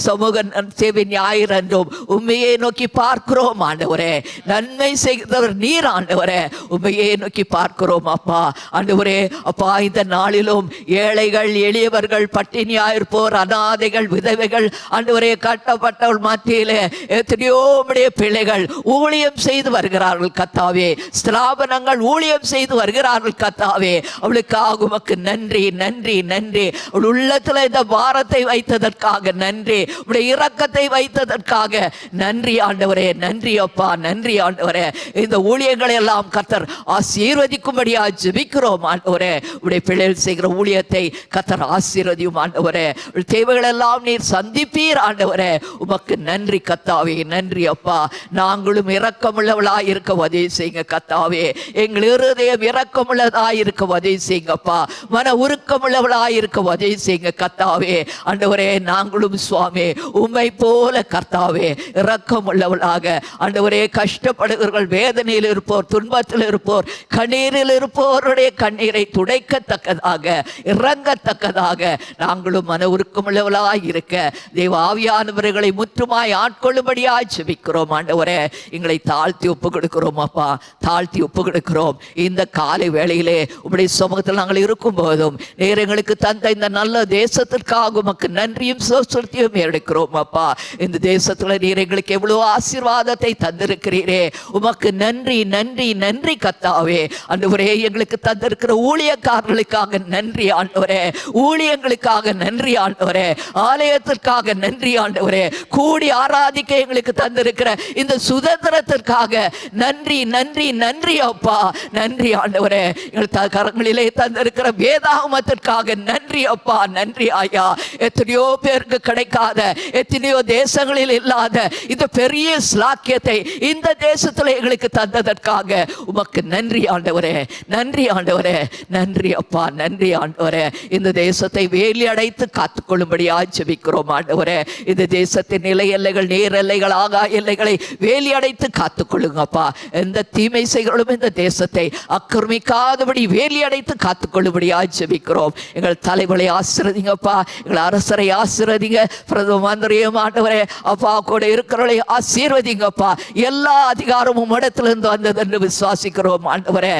சமூக சேவை ஞாயிறு என்றும் உண்மையை நோக்கி பார்க்கிறோம் ஆண்டவரே. நன்மை செய்கிறவர் நீர் ஆண்டவரே, உண்மையை நோக்கி பார்க்கிறோம் அப்பா. ஆண்டவரே அப்பா, இந்த நாளிலும் ஏழைகள், எளியவர்கள், பட்டினியாயிருப்போர், அனாதைகள், விதவைகள், ஆண்டவரே கட்டப்பட்டவள் மத்தியிலே எத்தனையோ உம்முடைய பிள்ளைகள் ஊழியம் செய்து வருகிறார்கள் கத்தாவே. ஸ்தாபனங்கள் ஊழியம் செய்து வருகிறார்கள் கத்தாவே. அவளுக்காக உமக்கு நன்றி, நன்றி, நன்றி. அவள் உள்ளத்துல இந்த பாரத்தை வைத்ததற்காக நன்றி. உடைய இரக்கத்தை வைத்ததற்காக நன்றி ஆண்டவரே. நன்றி அப்பா, நன்றி ஆண்டவரே. இந்த ஊழியங்களை எல்லாம் கர்த்தர் ஆசீர்வதிக்கும்படியா ஜெபிக்கிறோம் ஆண்டவரே. உடைய பிள்ளைகள் செய்கிற ஊழியத்தை கர்த்தர் ஆசீர்வதியும் ஆண்டவரே. தேவைகள் எல்லாம் நீர் சந்திப்பீர் ஆண்டவரே. உமக்கு நன்றி கத்தாவே, நன்றி அப்பா. நாங்களும் இரக்கமுள்ளவளாய் இருக்க உதவி செய்யுங்க கத்தாவே. எங்கள் இருதயம் இரக்கமுள்ளதாய் இருக்க உதவி செய்யுங்கப்பா. மன உருக்கமுள்ளவளாய் இருக்க உதவி செய்யுங்க கத்தாவே. ஆண்டவரே நாங்களும் சுவாமி உம்மை போல கர்த்தாவே இரக்கமுள்ளவளாக ஆண்டவரே, கஷ்டப்படுகிறவர்கள், வேதனையில் இருப்போர், துன்பத்தில் இருப்போர், கண்ணீரில் இருப்போருடைய கண்ணீரை துடைக்கத்தக்கதாக, இறங்கத்தக்கதாக நாங்களும் மன உருக்கமுள்ளவளாய் இருக்க தேவ ஆவியானவர்களை முற்றுமாய் ஆட்கொள்ளும்படியாய் ஜெபிக்கிறோம் ஆண்டவரே. எங்களை தாழ்த்தி ஒப்பு கொடுக்கிறோம் அப்பா, தாழ்த்தி ஒப்பு கொடுக்கிறோம். இந்த காலை வேளையிலே உம்முடைய சமூகத்தில் நாங்கள் இருக்கும் போதும் நீர் எங்களுக்கு தந்த இந்த நல்ல தேசத்திற்காக உமக்கு நன்றியும் சோஸ்திரத்தையும் எடுக்கிறோம் அப்பா. இந்த தேசத்துல நீர் எங்களுக்கு எவ்வளவு ஆசீர்வாதத்தை தந்திருக்கிறீரே, உமக்கு நன்றி, நன்றி, நன்றி கத்தாவே. ஆண்டவரே எங்களுக்கு தந்திருக்கிற ஊழியக்காரர்களுக்காக நன்றி ஆண்டவரே, ஊழியங்களுக்காக நன்றி ஆண்டவரே, ஆலயத்திற்காக நன்றி ஆண்டவரே, கூடி ஆராதிக்க எங்களுக்கு தந்திருக்கிற இந்த சுதந்திரத்திற்காக நன்றி, நன்றி, நன்றி அப்பா, நன்றி ஆண்டவரே. எங்கள் கரங்களிலே தந்திருக்கிற வேதாகமத்திற்காக நன்றி அப்பா, நன்றி ஆயா. எத்தனையோ பேருக்கு கிடைக்காத, எத்தனையோ தேசங்களில் இல்லாத இந்த பெரிய ஸ்லாக்கியத்தை இந்த தேசத்தில் எங்களுக்கு தந்ததற்காக உமக்கு நன்றி ஆண்டவரே, நன்றி ஆண்டவரே, நன்றி அப்பா, நன்றி ஆண்டவரே. இந்த தேசத்தை வேலி அடைத்து காத்துக்கொள்ளும்படியா ஜெபிக்கிறோம் ஆண்டவரே. இந்த தேசத்தின் நிலை எல்லைகள், நீர் எல்லைகள், ஆகாய எல்லைகளை வேலி அடைத்து காத்துக்கொள்ளுங்கப்பா. எந்த தீமை செய்களும் இந்த தேசத்தை ஆக்கிரமிக்காதபடி வேலி அடைத்து காத்துக்கொள்ளும்படியா ஜெபிக்கிறோம். எங்கள் தலைவரை ஆசீர்வதிங்கப்பா, எங்கள் அரசரை ஆசீர்வதிங்க, பிரதம மந்திரியும் ஆண்டவரே அப்பா கூட இருக்கிறவர்களை ஆசீர்வதிங்கப்பா. எல்லா அதிகாரமும் இடத்திலிருந்து வந்தது என்று விசுவாசிக்கிறோம் ஆண்டவரே.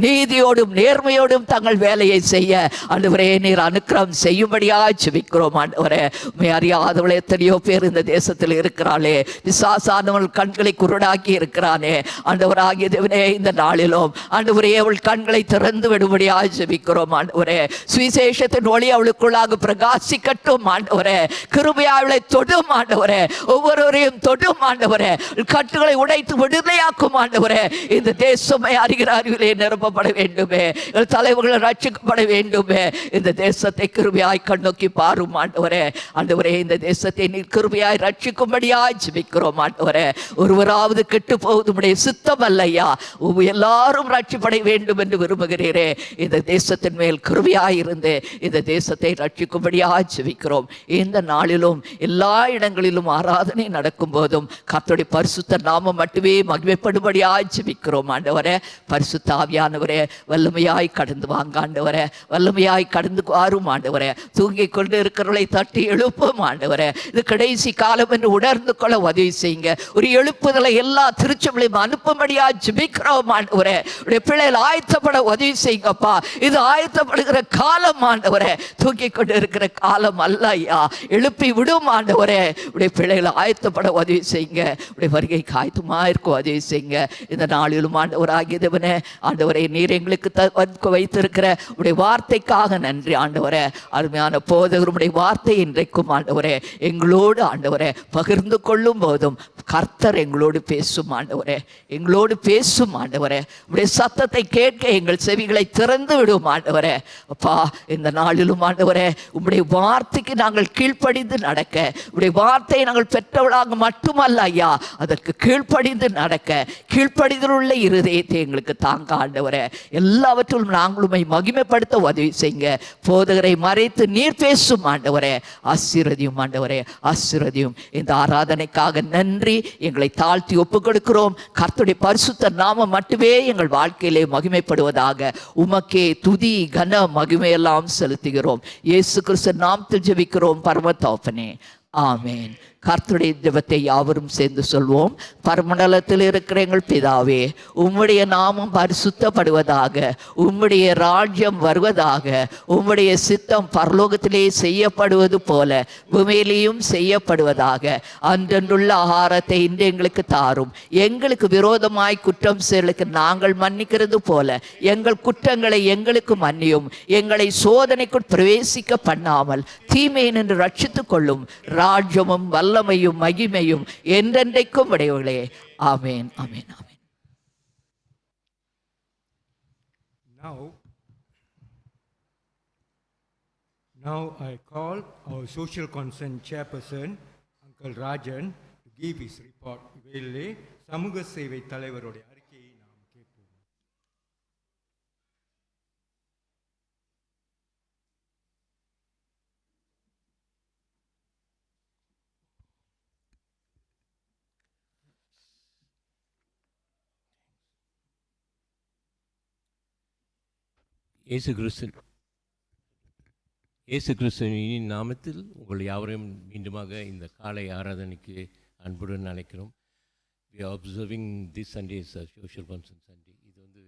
நீதியோடும் நேர்மையோடும் தங்கள் வேலையை செய்ய ஆண்டவரே நீர் அனுக்கிரகம் செய்யும்படியா ஜெபிக்கிறோம் ஆண்டவரே. உண்மை அறியாதவளை எத்தனையோ பேர் இந்த தேசத்தில் இருக்கிறாளே, பிசாசானவள் கண்களை குருடாக்கி இருக்கிறானே ஆண்டவராகிய தேவனே, இந்த நாளிலும் ஆண்டவரே அவள் கண்களை திறந்து விடும்படியா ஜெபிக்கிறோம் ஆண்டவரே. சுவிசேஷத்தின் ஒளி அவளுக்குள்ளாக பிரகாசிக்கட்டும் ஆண்டவரே. கிருபையா அவளை தொடும் ஆண்டவரே, ஒவ்வொருவரையும் தொடும் ஆண்டவரே, கட்டுகளை உடைத்து விடுதலையாக்கும் ஆண்டவரே. இந்த தேசமே அறிகிற அறிவிலே நிரப்பப்பட வேண்டுமே, தலைவர்கள் ரட்சிக்கப்பட வேண்டுமே. இந்த தேசத்தை கிருபையாய் கண்ணோக்கி பாரும் ஆண்டவரே. ஆண்டவரே இந்த தேசத்தை நீர் கிருபையாய் ரட்சிக்கும்படியாய் ஜெபிக்கிறோம் ஆண்டவரே. ஒருவராவது கெட்டு போவது உம்முடைய சித்தம் அல்லையா, எல்லாரும் ரட்சிப்பட வேண்டும் என்று விரும்புகிறீரே. இந்த தேசத்தின் மேல் கிருபையாய் இருந்து இந்த தேசத்தை ரட்சிக்கும்படியாய் ஜெபிக்கிறோம். இந்த நாளிலும் எல்லா இடங்களிலும் ஆராதனை நடக்கும் போதும் கர்த்தருடைய பரிசுத்த நாமம் மட்டுமே மகிமைப்படும்படியாய் ஜெபிக்கிறோம் ஆண்டவரே. பரிசுத்த ஆவியானவரே வல்லமையாய் கடந்து வாங்க ஆண்டவரே, வல்லமையாய் கடந்து வாரும் ஆண்டவரே. தூங்கிக் கொண்டு இருக்கிறவர்களை தட்டி எழுப்பும் ஆண்டவரே. இது கடைசி காலம் என்று உணர்ந்து கொள்ள உதவி செய்யுங்க. ஒரு எழுப்புதலை எல்லா திருச்சபையும் அனுப்பும்படியா ஜெபிக்கிறோம் ஆண்டவரே. உடைய பிள்ளைகள் ஆயத்தப்பட உதவி செய்யுங்கப்பா. இது ஆயத்தப்படுகிற காலம் ஆண்டவரே, தூங்கிக் கொண்டு இருக்கிற காலம் அல்ல ஐயா. எழுப்பி விடும் ஆண்டவரே. உடைய பிள்ளைகளை ஆயத்தப்பட உதவி செய்யுங்க. உடைய வருகைக்கு ஆயத்தமா இருக்க உதவி செய்யுங்க. இந்த நாளிலும் ஆண்டவராகிய தேவனே, ஆண்டவரே நீர் எங்களுக்கு வைத்திருக்கிற உடைய வார்த்தைக்காக நன்றி ஆண்டவரே. அருமையான போதகருடைய வார்த்தை இன்றைக்கும் ஆண்டவரே எங்களோடு ஆண்டவரே பகிர்ந்து கொள்ளும் போதும் கர்த்தர் எங்களோடு பேசும் ஆண்டவரே, எங்களோடு பேசும் ஆண்டவரே. உடைய சத்தத்தை கேட்க எங்கள் செவிகளை திறந்து விடும் ஆண்டவரே. அப்பா இந்த நாளிலும் ஆண்டவரே உம்முடைய வார்த்தைக்கு நாங்கள் கீழ்ப்படிந்து நடக்க, உடைய வார்த்தையை நாங்கள் பெற்றவளாக மட்டுமல்ல ஐயா, அதற்கு கீழ்ப்படிந்து நடக்க கீழ்ப்படிதலுள்ள இருதயத்தை எங்களுக்கு தாங்க ஆண்டவரே. எல்லாவற்றிலும் நாங்களும் மகிமைப்படுத்த உதவி செய்யுங்க. போதகரை மறைத்து நீர் பேசும் ஆண்டவரே. ஆசீர்வதியும் ஆண்டவரே, ஆசீர்வதியும். இந்த ஆராதனைக்காக நன்றி. எங்களை தாழ்த்தி ஒப்புக் கொடுக்கிறோம். கர்த்தருடைய பரிசுத்த நாமம் மட்டுமே எங்கள் வாழ்க்கையிலே மகிமைப்படுவதாக உமக்கே துதி கன மகிமையெல்லாம் செலுத்துகிறோம். இயேசு கிறிஸ்து நாமத்தில் ஜெபிக்கிறோம் பரம தகப்பனே, ஆமேன். கர்த்தருடைய ஜெபத்தை யாவரும் சேர்ந்து சொல்வோம். பரமண்டலத்தில் இருக்கிற எங்கள் பிதாவே, உம்முடைய நாமம் பரிசுத்தப்படுவதாக, உம்முடைய ராஜ்யம் வருவதாக, உம்முடைய சித்தம் பரலோகத்திலே செய்யப்படுவது போல பூமியிலேயும் செய்யப்படுவதாக. அன்றன்றுள்ள ஆகாரத்தை இன்று எங்களுக்கு தாரும். எங்களுக்கு விரோதமாய் குற்றம் செய்தலுக்கு நாங்கள் மன்னிக்கிறது போல எங்கள் குற்றங்களை எங்களுக்கு மன்னியும். எங்களை சோதனைக்குள் பிரவேசிக்க பண்ணாமல் தீமையை நின்று ரட்சித்துக் கொள்ளும். ராஜ்யமும் வல்லமையும் மகிமையும் என்றென்றைக்கும் உடையவர்களே. ஆமேன், ஆமேன், ஆமேன். Now I call our social concern chairperson, Uncle Rajan, to give his report. இவையிலே சமூக சேவை தலைவருடைய அறிக்கையை நாம் கேட்போம். இயேசு கிறிஸ்துவின் நாமத்தில் உங்கள் யாவரையும் மீண்டுமாக இந்த காலை ஆராதனைக்கு அன்புடன் அழைக்கிறோம். We are observing this Sunday as a social concern Sunday. இது வந்து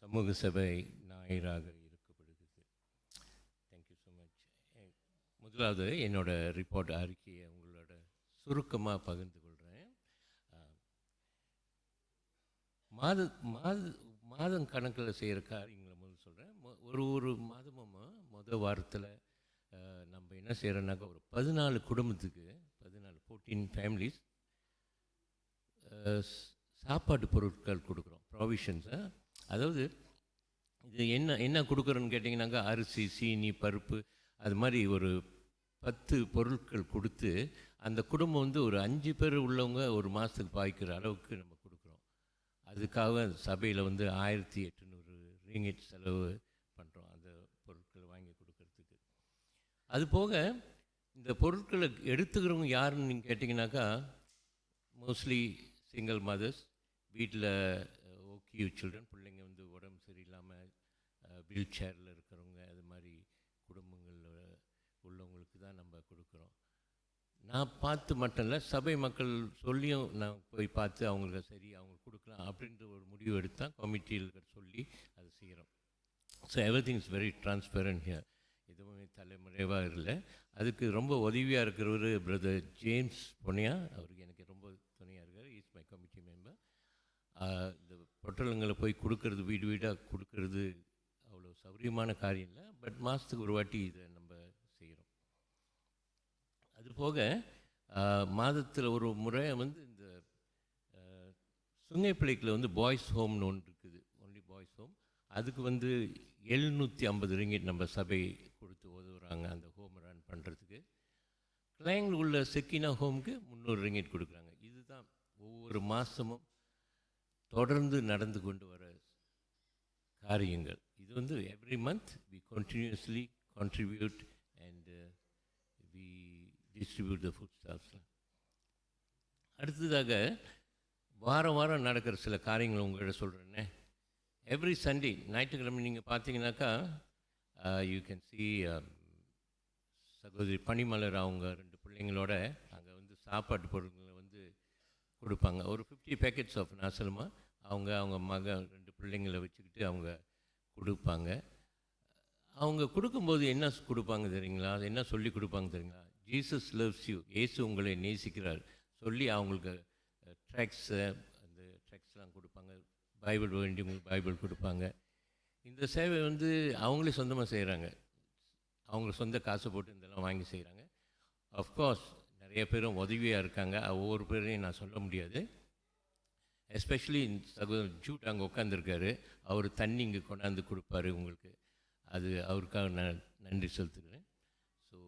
சமூக சபை ஞாயிறாக இருக்கப்படுகிறது. Thank you so much. முதலாவது என்னோட ரிப்போர்ட் அறிக்கையை உங்களோட சுருக்கமாக பகிர்ந்து கொள்கிறேன். மாதம் கணக்கில் செய்கிற காரியங்களை முதல் சொல்கிறேன். ஒரு மாதமும் வாரத்தில் நம்ம என்ன செய்கிறோன்னாக்கா ஒரு 14 குடும்பத்துக்கு 14 ஃபேமிலிஸ் சாப்பாட்டு பொருட்கள் கொடுக்குறோம், ப்ராவிஷன்ஸை. அதாவது இது என்ன கொடுக்குறோன்னு கேட்டிங்கன்னாக்கா அரிசி, சீனி, பருப்பு, அது மாதிரி ஒரு 10 பொருட்கள் கொடுத்து அந்த குடும்பம் வந்து ஒரு 5 பேர் உள்ளவங்க ஒரு மாதத்துக்கு பாய்க்கிற அளவுக்கு நம்ம கொடுக்குறோம். அதுக்காக சபையில் வந்து 1800 ரிங்கிட் செலவு பண்ணுறோம் அந்த பொருட்களை வாங்கி கொடுக்கறதுக்கு. அது போக இந்த பொருட்களை எடுத்துக்கிறவங்க யாருன்னு நீங்கள் கேட்டிங்கனாக்கா மோஸ்ட்லி சிங்கிள் மதர்ஸ், வீட்டில் ஓகே சில்ட்ரன், பிள்ளைங்க வந்து உடம்பு சரியில்லாமல் வீல் சேரில் இருக்கிறவங்க, அது மாதிரி குடும்பங்களில் உள்ளவங்களுக்கு தான் நம்ம கொடுக்குறோம். நான் பார்த்து மட்டும் இல்லை, சபை மக்கள் சொல்லியும் நான் போய் பார்த்து அவங்களுக்கு சரி அவங்களுக்கு கொடுக்கலாம் அப்படின்ற ஒரு முடிவு எடுத்தால் கமிட்டியில் சொல்லி அதை செய்கிறோம். So everything is very transparent here. எதுவுமே தலைமுறைவாக இல்லை. அதுக்கு ரொம்ப உதவியாக இருக்கிறவர் பிரதர் ஜேம்ஸ் பொன்னியா. அவருக்கு எனக்கு ரொம்ப துணையாக இருக்கார். Is my committee member. இந்த பொட்டலங்களை போய் கொடுக்கறது, வீடு வீடாக கொடுக்கறது அவ்வளோ சௌகரியமான காரியம் இல்லை. பட் மாதத்துக்கு ஒரு வாட்டி இதை நம்ம செய்கிறோம். அது போக மாதத்தில் ஒரு முறை வந்து இந்த சுங்கைப்பிள்ளைக்கில் வந்து பாய்ஸ் ஹோம்னு ஒன்று இருக்குது, ஒன்லி பாய்ஸ் ஹோம். அதுக்கு வந்து 750 ரிங்கிட் நம்ம சபை கொடுத்து உதவுறாங்க அந்த ஹோம் ரன் பண்ணுறதுக்கு. கிளைங்கில் உள்ள செக்கினா ஹோமுக்கு 300 ரிங்கிட் கொடுக்குறாங்க. இதுதான் ஒவ்வொரு மாதமும் தொடர்ந்து நடந்து கொண்டு வர காரியங்கள். இது வந்து every month we continuously contribute and we distribute the food stuffs. அடுத்ததாக வாரம் நடக்கிற சில காரியங்கள் உங்கள்கிட்ட சொல்கிறேன்னே. எவ்ரி சண்டே ஞாயிற்றுக்கிழமை நீங்கள் பார்த்தீங்கன்னாக்கா யூ கேன் சி சகோதரி பனிமலர் அவங்க 2 பிள்ளைங்களோட அங்கே வந்து சாப்பாட்டு பொருட்களை வந்து கொடுப்பாங்க. ஒரு 50 பேக்கெட்ஸ் ஆஃப் நாசலமா அவங்க மக 2 பிள்ளைங்களை வச்சுக்கிட்டு அவங்க கொடுப்பாங்க. அவங்க கொடுக்கும்போது என்ன கொடுப்பாங்க தெரியுங்களா? அது என்ன சொல்லி கொடுப்பாங்க தெரியுங்களா? ஜீசஸ் லவ்ஸ் யூ, இயேசு உங்களை நேசிக்கிறார் சொல்லி அவங்களுக்கு ட்ராக்ஸு, அந்த ட்ராக்ஸ்லாம் கொடுப்பாங்க. பைபிள் வேண்டியவங்களுக்கு பைபிள் கொடுப்பாங்க. இந்த சேவை வந்து அவங்களே சொந்தமாக செய்கிறாங்க. அவங்க சொந்த காசு போட்டு இதெல்லாம் வாங்கி செய்கிறாங்க. அஃப்கோர்ஸ் நிறைய பேரும் உதவியாக இருக்காங்க. ஒவ்வொரு பேரையும் நான் சொல்ல முடியாது. எஸ்பெஷலி சகோதரர் ஜூட் அங்கே உட்காந்துருக்காரு. அவர் தண்ணி இங்கே கொண்டாந்து கொடுப்பாரு உங்களுக்கு. அது அவருக்காக நான் நன்றி செலுத்துக்கிறேன். ஸோ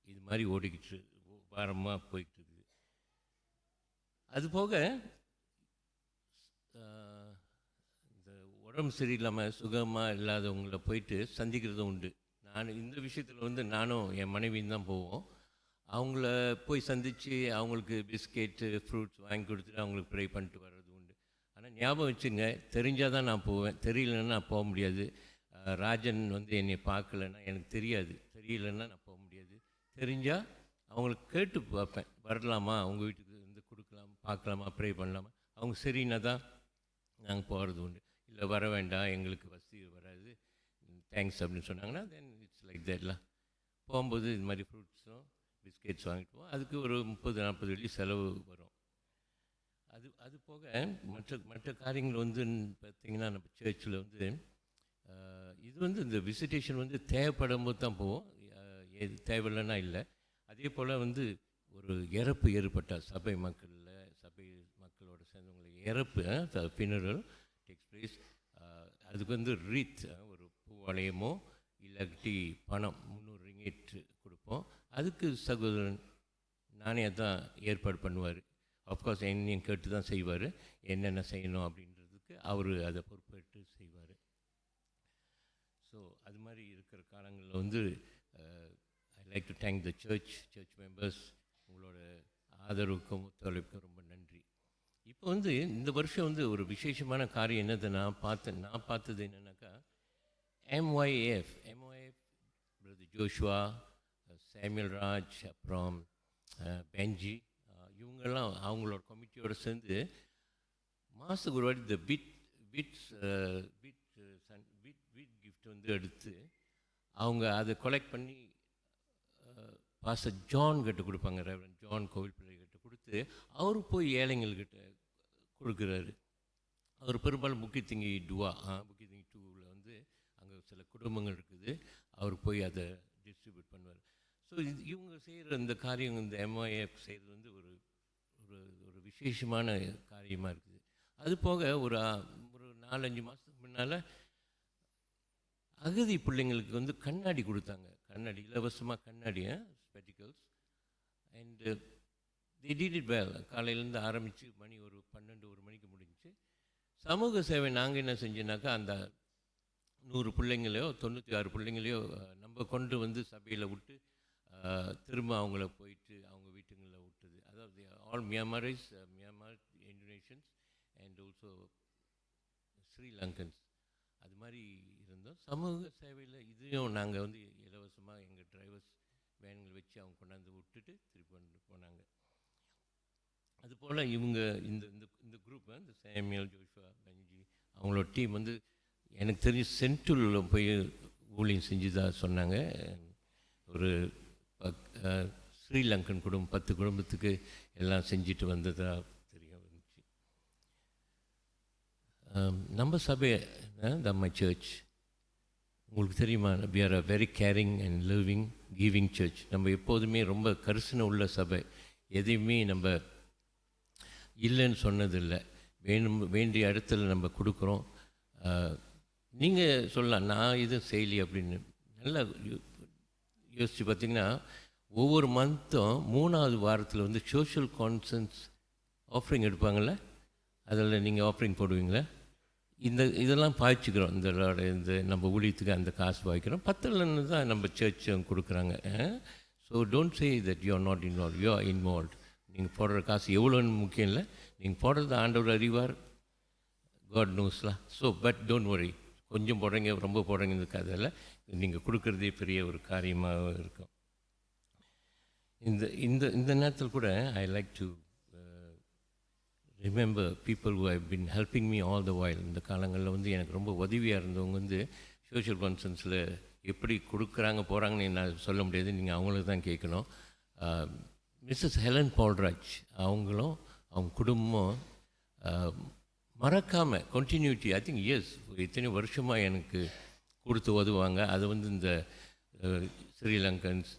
இது மாதிரி ஓடிக்கிட்டு வாரமாக போய்கிட்டு இருக்குது. அதுபோக இந்த உடம்பு சரியில்லாமல் சுகமாக இல்லாதவங்கள போயிட்டு சந்திக்கிறதும் உண்டு. நான் இந்த விஷயத்தில் வந்து நானும் என் மனைவியும் தான் போவோம். அவங்கள போய் சந்தித்து அவங்களுக்கு பிஸ்கெட்டு, ஃப்ரூட்ஸ் வாங்கி கொடுத்துட்டு அவங்களுக்கு ப்ரே பண்ணிட்டு வர்றது உண்டு. ஆனால் ஞாபகம் வச்சுங்க, தெரிஞ்சால் தான் நான் போவேன், தெரியலன்னா நான் போக முடியாது. ராஜன் வந்து என்னை பார்க்கலன்னா எனக்கு தெரியலைன்னா நான் போக முடியாது. தெரிஞ்சால் அவங்களுக்கு கேட்டு பார்ப்பேன், வரலாமா உங்கள் வீட்டுக்கு வந்து கொடுக்கலாம், பார்க்கலாமா, ப்ரே பண்ணலாமா. அவங்க சரின்னா தான் நாங்கள் போகிறது உண்டு. இல்லை வர வேண்டாம், எங்களுக்கு வசதி வராது, தேங்க்ஸ் அப்படின்னு சொன்னாங்கன்னா தென் இட்ஸ் லைக் தேட்லாம். போகும்போது இது மாதிரி ஃப்ரூட்ஸும் பிஸ்கெட்ஸ் வாங்கிட்டு போவோம். அதுக்கு ஒரு 30-40 வெள்ளி செலவு வரும். அது போக மற்ற காரியங்கள் வந்து பார்த்திங்கன்னா நம்ம சர்ச்சில் வந்து இது வந்து இந்த விசிட்டேஷன் வந்து தேவைப்படும் போது தான் போவோம், எது தேவையில்லைன்னா இல்லை. அதே போல் வந்து ஒரு இறப்பு ஏற்பட்டால் சபை மக்களோட சேர்ந்தவங்களுக்கு இறப்பு ஃபினரல் டேக்ஸ் பிளேஸ், அதுக்கு வந்து ரீத் ஒரு பூவாலயமோ இல்லாட்டி பணம் 300 ரிங்கெட் கொடுப்போம். அதுக்கு சகோதரன் நானே தான் ஏற்பாடு பண்ணுவார். ஆஃப்கோர்ஸ் என்னையும் கேட்டு தான் செய்வார், என்னென்ன செய்யணும் அப்படின்றதுக்கு அவர் அதை பொறுப்பேற்று செய்வார். ஸோ அது மாதிரி இருக்கிற காலங்களில் வந்து ஐ like to thank the church members. உங்களோட ஆதரவுக்கும் ஒத்துழைப்புக்கும் ரொம்ப நன்றி. இப்போ வந்து இந்த வருஷம் வந்து ஒரு விசேஷமான காரியம் என்னது நான் பார்த்தது என்னென்னாக்கா MYF brother Joshua, Samuel Raj, அப்புறம் பென்ஜி, இவங்கெல்லாம் அவங்களோட கமிட்டியோடு சேர்ந்து மாதத்துக்கு ஒரு வாட்டி இந்த பிட் கிஃப்ட் வந்து எடுத்து அவங்க அதை கொலெக்ட் பண்ணி பாஸ்டர் ஜான் கிட்ட கொடுப்பாங்க. ரெவரண்ட் ஜான் கோவில் பிள்ளைகிட்ட கொடுத்து அவர் போய் ஏழைங்கள்கிட்ட கொடுக்குறாரு. அவர் பெரும்பாலும் புக்கித்திங்கி 2வில் வந்து அங்கே சில குடும்பங்கள் இருக்குது, அவர் போய் அதை டிஸ்ட்ரிபியூட் பண்ணுவார். ஸோ இவங்க செய்கிற இந்த காரியம், இந்த MYF செய்கிறது வந்து ஒரு ஒரு விசேஷமான காரியமாக இருக்குது. அது போக ஒரு 4-5 மாதத்துக்கு முன்னால் அகதி பிள்ளைங்களுக்கு வந்து கண்ணாடி கொடுத்தாங்க. கண்ணாடி இலவசமாக, கண்ணாடி spectacles. And they did it well. காலையிலேருந்து ஆரம்பித்து மணி ஒரு 12-1 மணிக்கு முடிஞ்சிச்சு. சமூக சேவை நாங்கள் என்ன செஞ்சோன்னாக்கா அந்த 100 பிள்ளைங்களையோ 96 பிள்ளைங்களையோ நம்ம கொண்டு வந்து சபையில் விட்டு திரும்ப அவங்கள போயிட்டு அவங்க வீட்டுங்களில் விட்டது. அதாவது all Myanmar, Indonesians and also Sri Lankans. அது மாதிரி இருந்தோம். சமூக சேவையில் இதையும் நாங்கள் வந்து இலவசமாக எங்கள் டிரைவர்ஸ் வேன்கள் வச்சு அவங்க கொண்டாந்து விட்டுட்டு திருப்பி கொண்டு போனாங்க. அதுபோல் இவங்க இந்த குரூப், இந்த சாமுவேல், ஜோஷுவா, பென்ஜி, அவங்களோட டீம் வந்து எனக்கு தெரிஞ்சு சென்ட்ரலில் போய் ஊழியம் செஞ்சுதான் சொன்னாங்க. ஒரு ஸ்ரீலங்கன் குடும்பம் 10 குடும்பத்துக்கு எல்லாம் செஞ்சுட்டு வந்ததாக தெரிய வந்துச்சு. நம்ம சபை நம்ம சர்ச் உங்களுக்கு தெரியுமா, we are a very caring and loving giving church. நம்ம எப்போதுமே ரொம்ப கரிசனை உள்ள சபை. எதையுமே நம்ம இல்லைன்னு சொன்னதில்லை. வேண்டிய இடத்துல நம்ம கொடுக்குறோம். நீங்கள் சொல்லலாம் நான் இது செய்யலி அப்படின்னு. நல்லா யோசித்து பார்த்திங்கன்னா ஒவ்வொரு மந்த்தும் 3வது வாரத்தில் வந்து சோஷியல் கான்சன்ஸ் ஆஃபரிங் எடுப்பாங்கள்ல, அதில் நீங்கள் ஆஃபரிங் போடுவீங்களா? இதெல்லாம் பாய்ச்சிக்கிறோம். இந்த நம்ம ஊழியத்துக்கு அந்த காசு பாய்க்கிறோம். 10லேருந்து தான் நம்ம சர்ச் கொடுக்குறாங்க. So don't say that you are not involve, you are involve. நீங்கள் போடுற காசு எவ்வளோன்னு முக்கியம் இல்லை, நீங்கள் போடுறது ஆண்டவர் அறிவார், காட் நோஸ்லாம். ஸோ பட் டோன்ட் வரி, கொஞ்சம் போடுறீங்க ரொம்ப போடுறீங்க இந்த கதையில் நீங்கள் கொடுக்குறதே பெரிய ஒரு காரியமாக இருக்கும். இந்த நேரத்தில் கூட I like to remember people who have been helping me all the while. இந்த காலங்களில் வந்து எனக்கு ரொம்ப உதவியாக இருந்தவங்க வந்து சோஷியல் கான்சன்ஸில் எப்படி கொடுக்குறாங்க போகிறாங்கன்னு நான் சொல்ல முடியாது, நீங்கள் அவங்களுக்கு தான் கேட்கணும். மிஸ்ஸஸ் ஹெலன் பால்ராஜ் அவங்களும் அவங்க குடும்பம் மறக்காமல் கண்டினியூட்டி, ஐ திங்க் எஸ் இத்தனை வருஷமாக எனக்கு கொடுத்து உதவுவாங்க. அது வந்து இந்த ஸ்ரீலங்கன்ஸ்,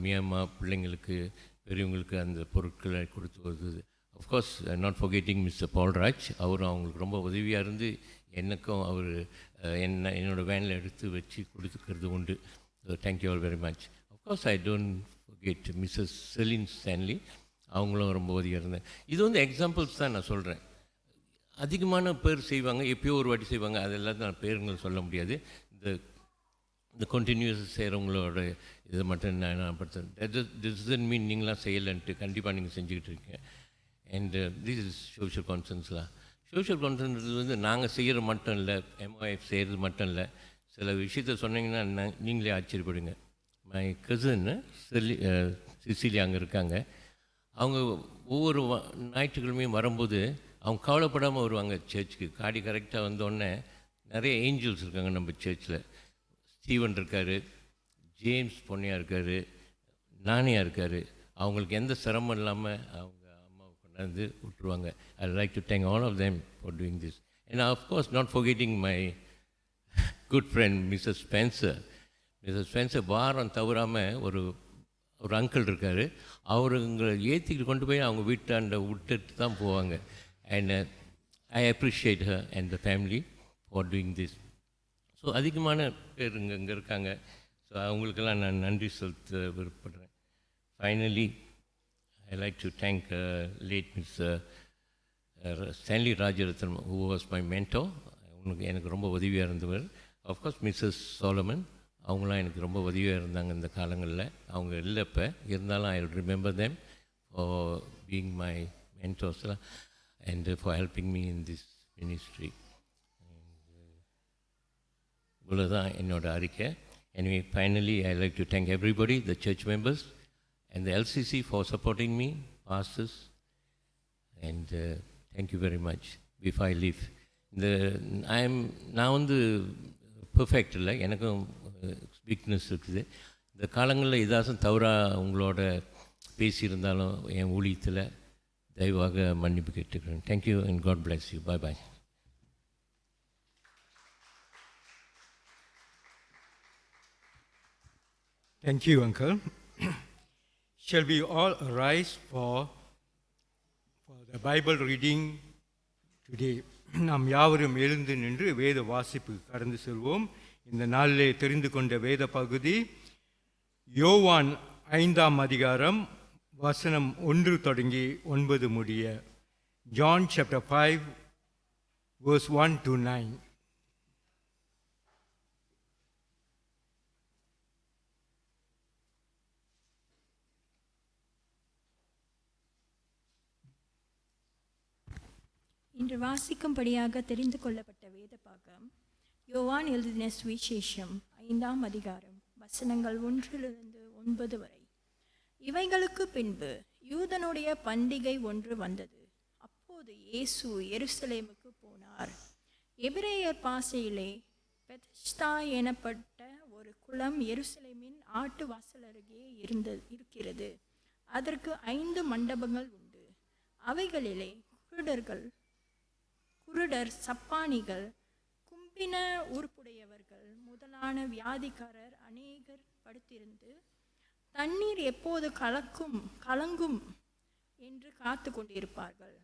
மியான்மர் பிள்ளைங்களுக்கு, பெரியவங்களுக்கு அந்த பொருட்களை கொடுத்து உதவுது. Of course not forgetting Mr Paulraj, அவரும் அவங்களுக்கு ரொம்ப உதவியாக இருந்து எனக்கும் அவர் என்னோடய வேனில் எடுத்து வச்சு கொடுத்துக்கிறது உண்டு. Thank you all very much. Of course I don't forget Mrs Celine Stanley, அவங்களும் ரொம்ப உதவியாக இருந்தேன். இது வந்து எக்ஸாம்பிள்ஸ் தான் நான் சொல்கிறேன். அதிகமான பேர் செய்வாங்க, எப்பயோ ஒரு வாட்டி செய்வாங்க, அதெல்லாம் நான் பேருங்கள் சொல்ல முடியாது. இந்த கண்டினியூஸ் செய்கிறவங்களோட இதை மட்டும் நான் படுத்தேன். திஸ் டசன்ட் மீன் நீங்களாம் செய்யலைன்ட்டு, கண்டிப்பாக நீங்கள் செஞ்சுக்கிட்டு இருக்கீங்க. அண்டு திஸ் இஸ் சோஷியல் கான்சன்ஸ்லாம். சோஷியல் கான்சன்ஸ் வந்து நாங்கள் செய்கிற மட்டும் இல்லை, MYF செய்கிறது மட்டும் இல்லை. சில விஷயத்த சொன்னீங்கன்னா நீங்களே ஆச்சரியப்படுங்க. மை கசின் சிசிலி அங்கே இருக்காங்க. அவங்க ஒவ்வொரு ஞாயிற்றுக்கிழமையும் வரும்போது அவங்க கவலைப்படாமல் வருவாங்க சர்ச்சுக்கு. காடி கரெக்டாக வந்தோடனே நிறைய ஏஞ்சல்ஸ் இருக்காங்க நம்ம சர்ச்சில். ஸ்டீவன் இருக்கார், ஜேம்ஸ் பொன்னியா இருக்கார், நானியா இருக்கார். அவங்களுக்கு எந்த சிரமம் இல்லாமல் அவங்க அம்மாவை கொண்டாந்து விட்டுருவாங்க. I like to thank all of them for doing this. And of course not forgetting my good friend Mrs Spencer. Mrs Spencer வாரம் தவறாமல் ஒரு அங்கிள் இருக்கார். அவருங்களை ஏற்றிக்கிட்டு கொண்டு போய் அவங்க வீட்டாண்ட விட்டுட்டு தான் போவாங்க. And I appreciate her and the family for doing this. So அதிகமான பேர் இங்கே இருக்காங்க. ஸோ அவங்களுக்கெல்லாம் நான் நன்றி செலுத்த விருப்பப்படுறேன். Finally I like to thank late Miss Stanley Rajaratnam who was my mentor. எனக்கு ரொம்ப உதவியாக இருந்தவர். ஆஃப்கோர்ஸ் மிஸ்ஸஸ் சோலமன், அவங்களாம் எனக்கு ரொம்ப உதவியாக இருந்தாங்க இந்த காலங்களில். அவங்க இல்லை இப்போ, இருந்தாலும் I remember them for being my mentors and for helping me in this ministry. இவ்வளோதான் என்னோட அறிக்கை. Anyway, finally, I'd like to thank everybody, the church members and the LCC for supporting me, pastors, and thank you very much. Before I leave, நான் வந்து perfect இல்லை, எனக்கும் weakness இருக்குது. இந்த காலங்களில் ஏதாச்சும் தவறாக உங்களோட பேசியிருந்தாலும் என் ஊழியத்தில் தயவாக மன்னிப்பு கேட்டுக்கிறேன். Thank you and God bless you. Bye bye. Thank you, Uncle. Shall we all arise for the Bible reading today? நாம் யாவரும் எழுந்து நின்று வேத வாசிப்பு கடந்து செல்வோம். இந்த நாளிலே தெரிந்து கொண்ட வேத பகுதி யோவான் 5ஆம் அதிகாரம் வசனம் 1 தொடங்கி 9 முடிய. John chapter 5 verse 1 to 9. இன்று வாசிக்கும்படியாக தெரிந்து கொள்ளப்பட்ட வேத பாகம் யோவான் எழுதின சுவிசேஷம் 5ஆம் அதிகாரம் வசனங்கள் 1-9 வரை. இவைகளுக்கு பின்பு யூதனுடைய பண்டிகை ஒன்று வந்தது. அப்போது இயேசு எருசலேமுக்கு போனார். எபிரேயர் பாஷையிலே பெதஸ்தா எனப்பட்ட ஒரு குளம் எருசலேமின் ஆட்டு வாசல் அருகே இருக்கிறது. அதற்கு 5 மண்டபங்கள் உண்டு. அவைகளிலே குருடர், சப்பானிகள், கும்பின உறுப்புடையவர்கள் முதலான வியாதிக்காரர் அநேகர் படுத்திருந்து தண்ணீர் எப்போது கலங்கும் என்று காத்து கொண்டிருப்பார்கள்.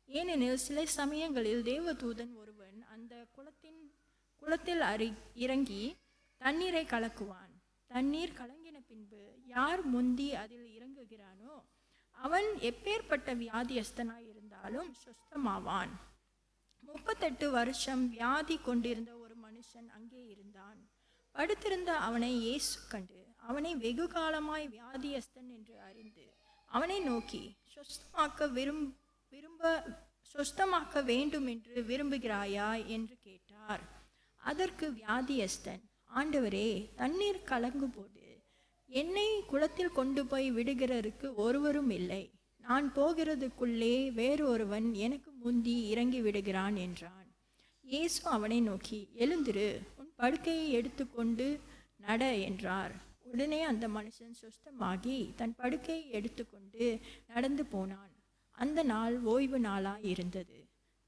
ஏனெனில் சில சமயங்களில் தேவதூதன் ஒருவன் அந்த குளத்தில் இறங்கி தண்ணீரை கலக்குவான். தண்ணீர் கலங்கின பின்பு யார் முந்தி அதில் இறங்குகிறானோ அவன் எப்பேற்பட்ட வியாதியஸ்தனாய் இருந்தாலும் சுஸ்தமாவான். 38 வருஷம் வியாதி கொண்டிருந்த ஒரு மனுஷன் அங்கே இருந்தான். படுத்திருந்த அவனை இயேசு கண்டு அவனை வெகு காலமாய் வியாதியஸ்தன் என்று அறிந்து அவனை நோக்கி சொஸ்தமாக்க வேண்டும் என்று விரும்புகிறாயா என்று கேட்டார். அதற்கு வியாதியஸ்தன், ஆண்டவரே, தண்ணீர் கலங்கும் போது என்னை குளத்தில் கொண்டு போய் விடுகிறதுக்கு ஒருவரும் இல்லை. நான் போகிறதுக்குள்ளே வேறு ஒருவன் எனக்கு முந்தி இறங்கி விடுகிறான் என்றான். இயேசு அவனை நோக்கி, எழுந்திரு, உன் படுக்கையை எடுத்துக்கொண்டு நட என்றார். உடனே அந்த மனுஷன் சுஸ்தமாகி தன் படுக்கையை எடுத்துக்கொண்டு நடந்து போனான். அந்த நாள் ஓய்வு நாளாய் இருந்தது.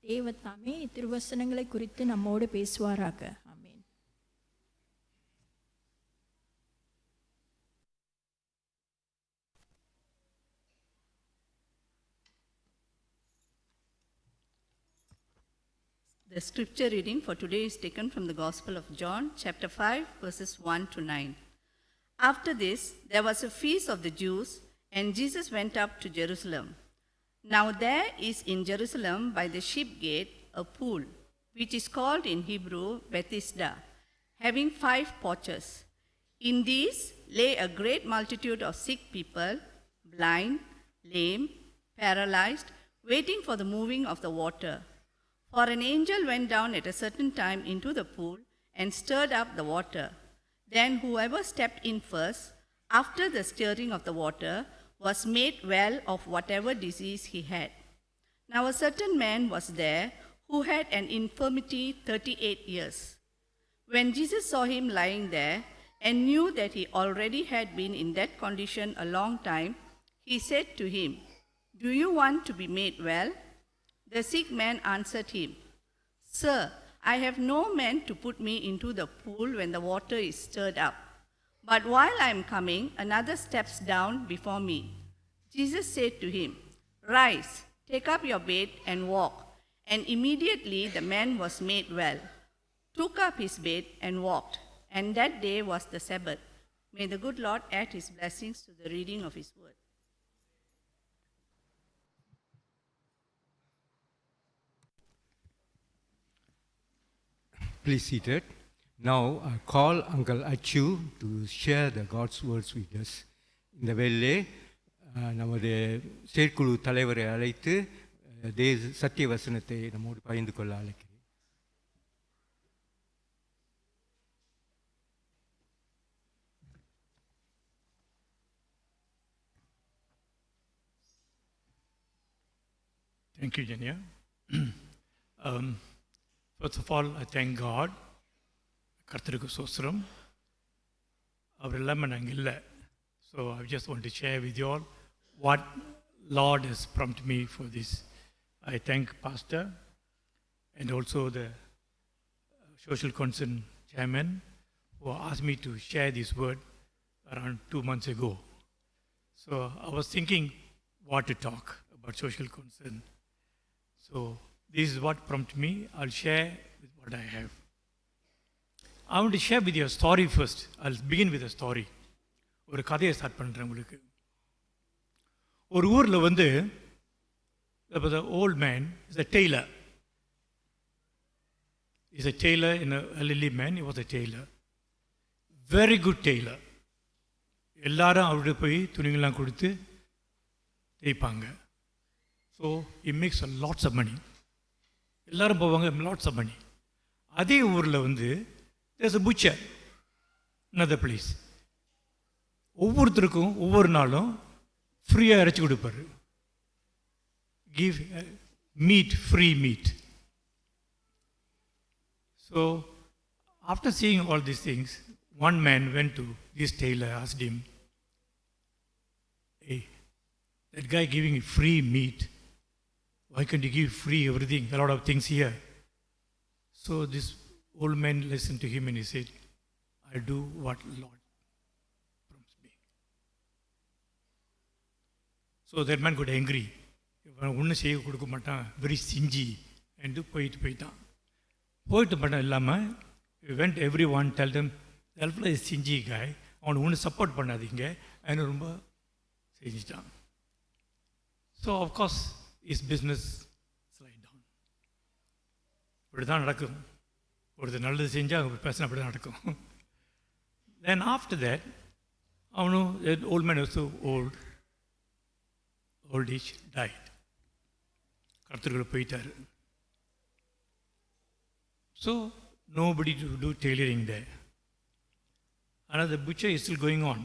தேவத்தாமே திருவசனங்களை குறித்து நம்மோடு பேசுவாராக. ஆமென். The scripture reading for today is taken from the Gospel of John, chapter 5, verses 1-9. After this, there was a feast of the Jews, and Jesus went up to Jerusalem. Now there is in Jerusalem by the sheep gate a pool, which is called in Hebrew Bethesda, having 5 porches. In these lay a great multitude of sick people, blind, lame, paralyzed, waiting for the moving of the water. For an angel went down at a certain time into the pool and stirred up the water. Then whoever stepped in first, after the stirring of the water, was made well of whatever disease he had. Now a certain man was there who had an infirmity 38 years. When Jesus saw him lying there and knew that he already had been in that condition a long time, he said to him, "Do you want to be made well?" The sick man answered him, "Sir, I have no man to put me into the pool when the water is stirred up. But while I am coming, another steps down before me." Jesus said to him, "Rise, take up your bed and walk." And immediately the man was made well, took up his bed and walked. And that day was the Sabbath. May the good Lord add his blessings to the reading of his word. Please seated. Now I call Uncle Achu to share the God's words with us. இந்த வேளையிலே நமது செயற்குழு தலைவரை அழைத்து சத்திய வசனத்தை நம்மோடு பகிர்ந்து கொள்ள அழைக்கிறேன். Thank you, Jenya. First of all, I thank God. கர்த்தருக்கு சோஸ்திரம். அவர் இல்லாமல் நாங்கள் இல்லை. So I just want to share with you all what Lord has prompted me for this. I thank Pastor and also the social concern chairman who asked me to share this word around 2 months ago. So I was thinking what to talk about social concern. So this is what prompted me. I'll share with what I have. I want to share with you a story first. I'll begin with a story. ஒரு கதையை start பண்ணுறேன் உங்களுக்கு. ஒரு ஊரில் வந்து the old man is a tailor. He's a tailor, an elderly man. He was a tailor. Very good tailor. எல்லாரும் அவர்கிட்ட போய் துணிங்கள்லாம் கொடுத்து தேய்ப்பாங்க. So he makes a lots of money. எல்லாரும் போவாங்க, lots of money. அதே ஊரில் வந்து there's a butcher, another place. ஒவ்வொருத்தருக்கும் ஒவ்வொரு நாளும் ஃப்ரீயாக இறைச்சி கொடுப்பார். Give meet, free meet. So after seeing all these things, one man went to this tailor, asked him, "Hey, that guy giving free meat, why can't you give free everything, a lot of things here?" So this old man listened to him and he said, "I do what Lord prompts me." So that man got angry. ஒன்றும் செய்ய கொடுக்க மாட்டான், very சிஞ்சி என்று போயிட்டான். போயிட்டு பண்ண இல்லாமல் went everyone tell them, "Alpha is சிஞ்சி guy, அவனை ஒன்றும் சப்போர்ட் பண்ணாதீங்க" அப்படின்னு ரொம்ப செஞ்சிட்டான். So of course is business slide down. இப்படி தான் நடக்கும். ஒருத்தர் நல்லது செஞ்சால் அவங்க பேசினா அப்படி தான் நடக்கும். Then after that, அவனும் old man also old age died. கர்த்தர்களை போயிட்டார். So nobody to do tailoring there. Another butcher is still going on.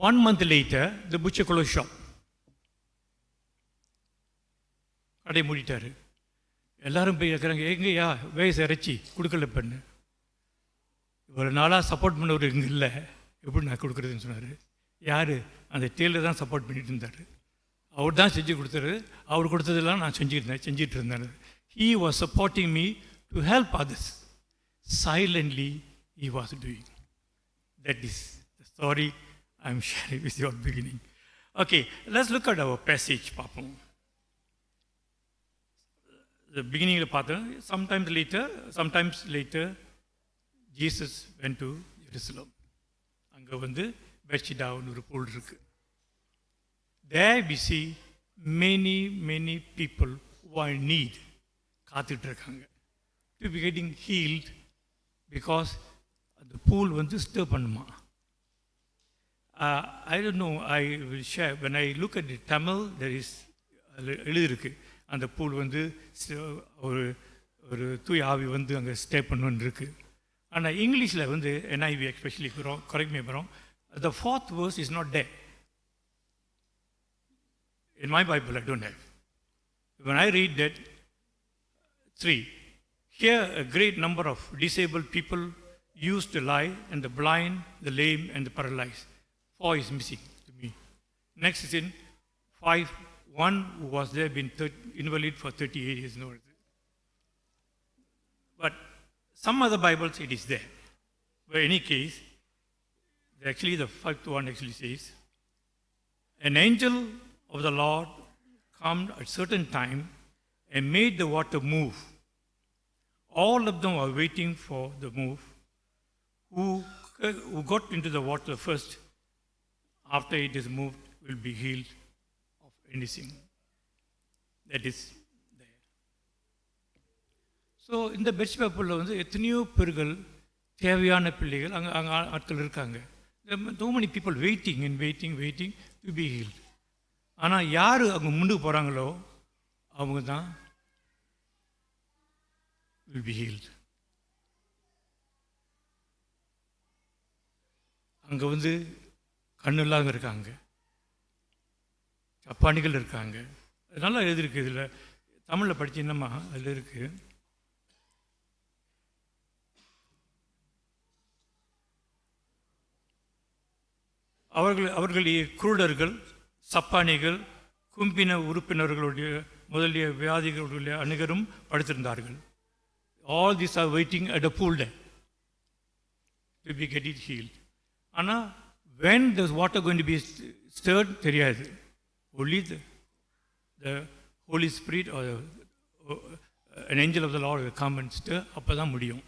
1 month later, the butcher closed shop. கடை மூடிட்டார். எல்லாரும் போய் இருக்கிறாங்க, எங்கேயா வயசு இறைச்சி கொடுக்கல பண்ணு. இவ்வளோ நாளாக சப்போர்ட் பண்ணவர் இங்கே இல்லை, எப்படி நான் கொடுக்குறதுன்னு சொன்னார். யார்? அந்த டெய்லர் தான் சப்போர்ட் பண்ணிட்டு இருந்தார். அவர் தான் செஞ்சு கொடுத்தாரு. அவர் கொடுத்ததெல்லாம் நான் செஞ்சிட்டு இருந்தேன். He was supporting me to help others. Silently he was doing. That is the story I am sharing with you at the beginning. Okay, let's look at our passage, பார்ப்போம். The beginning of the sometimes later, Jesus went to Jerusalem. அங்கே வந்து பெத்சிதான்னு ஒரு pool இருக்கு. There we see many people who are in need, காத்துட்டு இருக்காங்க, to be getting healed because the pool வந்து stir பண்ணுமா. I don't know, I will share. When I look at the Tamil, there is எழுதிருக்கு, அந்த pool வந்து ஒரு தூய் ஆவி வந்து அங்கே ஸ்டே பண்ணணுன்னு இருக்குது. ஆனால் இங்கிலீஷில் வந்து NIV எஸ்பெஷலி கரெக்ட் மீ அப்புறம் the fourth verse is not there. In my Bible, I don't have. When I read that, 3, here a great number of disabled people used to lie, and the blind, the lame, and the paralyzed. 4 is missing to me. Next is in 5, one who was there been invalid for 38 years. No. But some other Bibles it is there. But in any case, actually the 5th one actually says, an angel of the Lord came at certain time and made the water move. All of them were waiting for the move. Who got into the water first, after it is moved, will be healed of anything. That is there. So, in the Betsheba வந்து எத்தனையோ பேர்கள் தேவையான பிள்ளைகள் அங்கே ஆட்கள் இருக்காங்க. So many people waiting and waiting to be healed. ஆனால் யார் அங்கே முன்னுக்கு போகிறாங்களோ அவங்க தான் will be healed. அங்கே வந்து கண்ணு இல்லாத இருக்காங்க, சப்பானிகள் இருக்காங்க. நல்லா எழுதிருக்கு இதில், தமிழில் படிச்சீங்கன்னா அதில் இருக்கு. அவர்களுடைய குருடர்கள், சப்பானிகள், கும்பின உறுப்பினர்களுடைய முதலிய வியாதிகளுடைய அனைவரும் படுத்திருந்தார்கள். All these are waiting at a pool there to be get it healed. ஆனால் when the water going to be stirred தெரியாது. Only the Holy Spirit or an angel of the Lord will come and stir, அப்போ தான் முடியும்.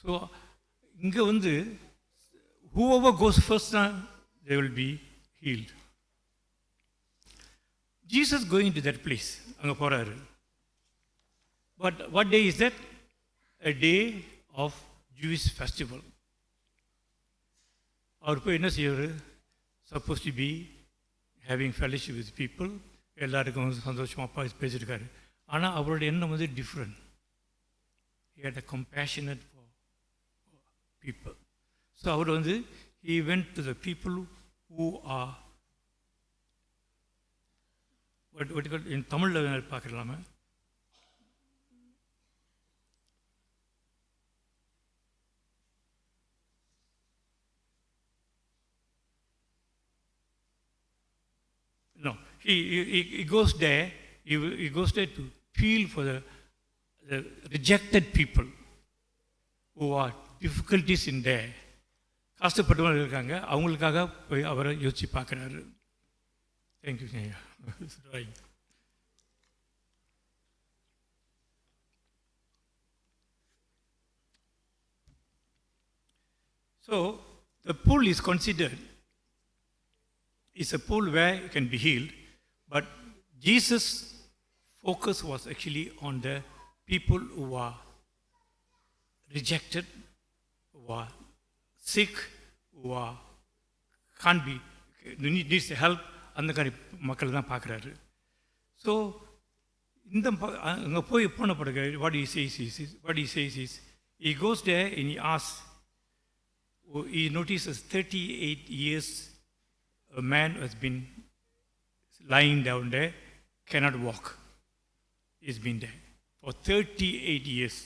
So இங்கே வந்து whoever goes first, they will be healed. Jesus going to that place, அங்கே போகிறாரு. But what day is that? A day of Jewish festival. அவர் போய் என்ன செய்வார்? Supposed to be having fellowship with people. எல்லாருக்கும் சந்தோஷமாக பேசியிருக்காரு. ஆனால் அவருடைய எண்ணம் வந்து different. He had a compassionate for people. So அவர் வந்து he went to the people who are what in தமிழில் பார்க்கலாமா? No, he goes there. He goes there to feel for the rejected people who are difficulties in there. கஷ்டப்பட்டவங்க இருக்காங்க, அவங்களுக்காக போய் அவரை யோசிச்சு பார்க்குறாரு. Thank you. So the pool is considered is a pool where you can be healed, but Jesus' focus was actually on the people who are rejected, who are sick, who are can't be needs help. அந்த மாதிரி மக்கள் தான் பார்க்குறாரு. So இந்த அங்கே போய் போன பிறகு what he says is he goes there and he asks, he notices 38 years a man has been lying down there, cannot walk. He's been there for 38 years.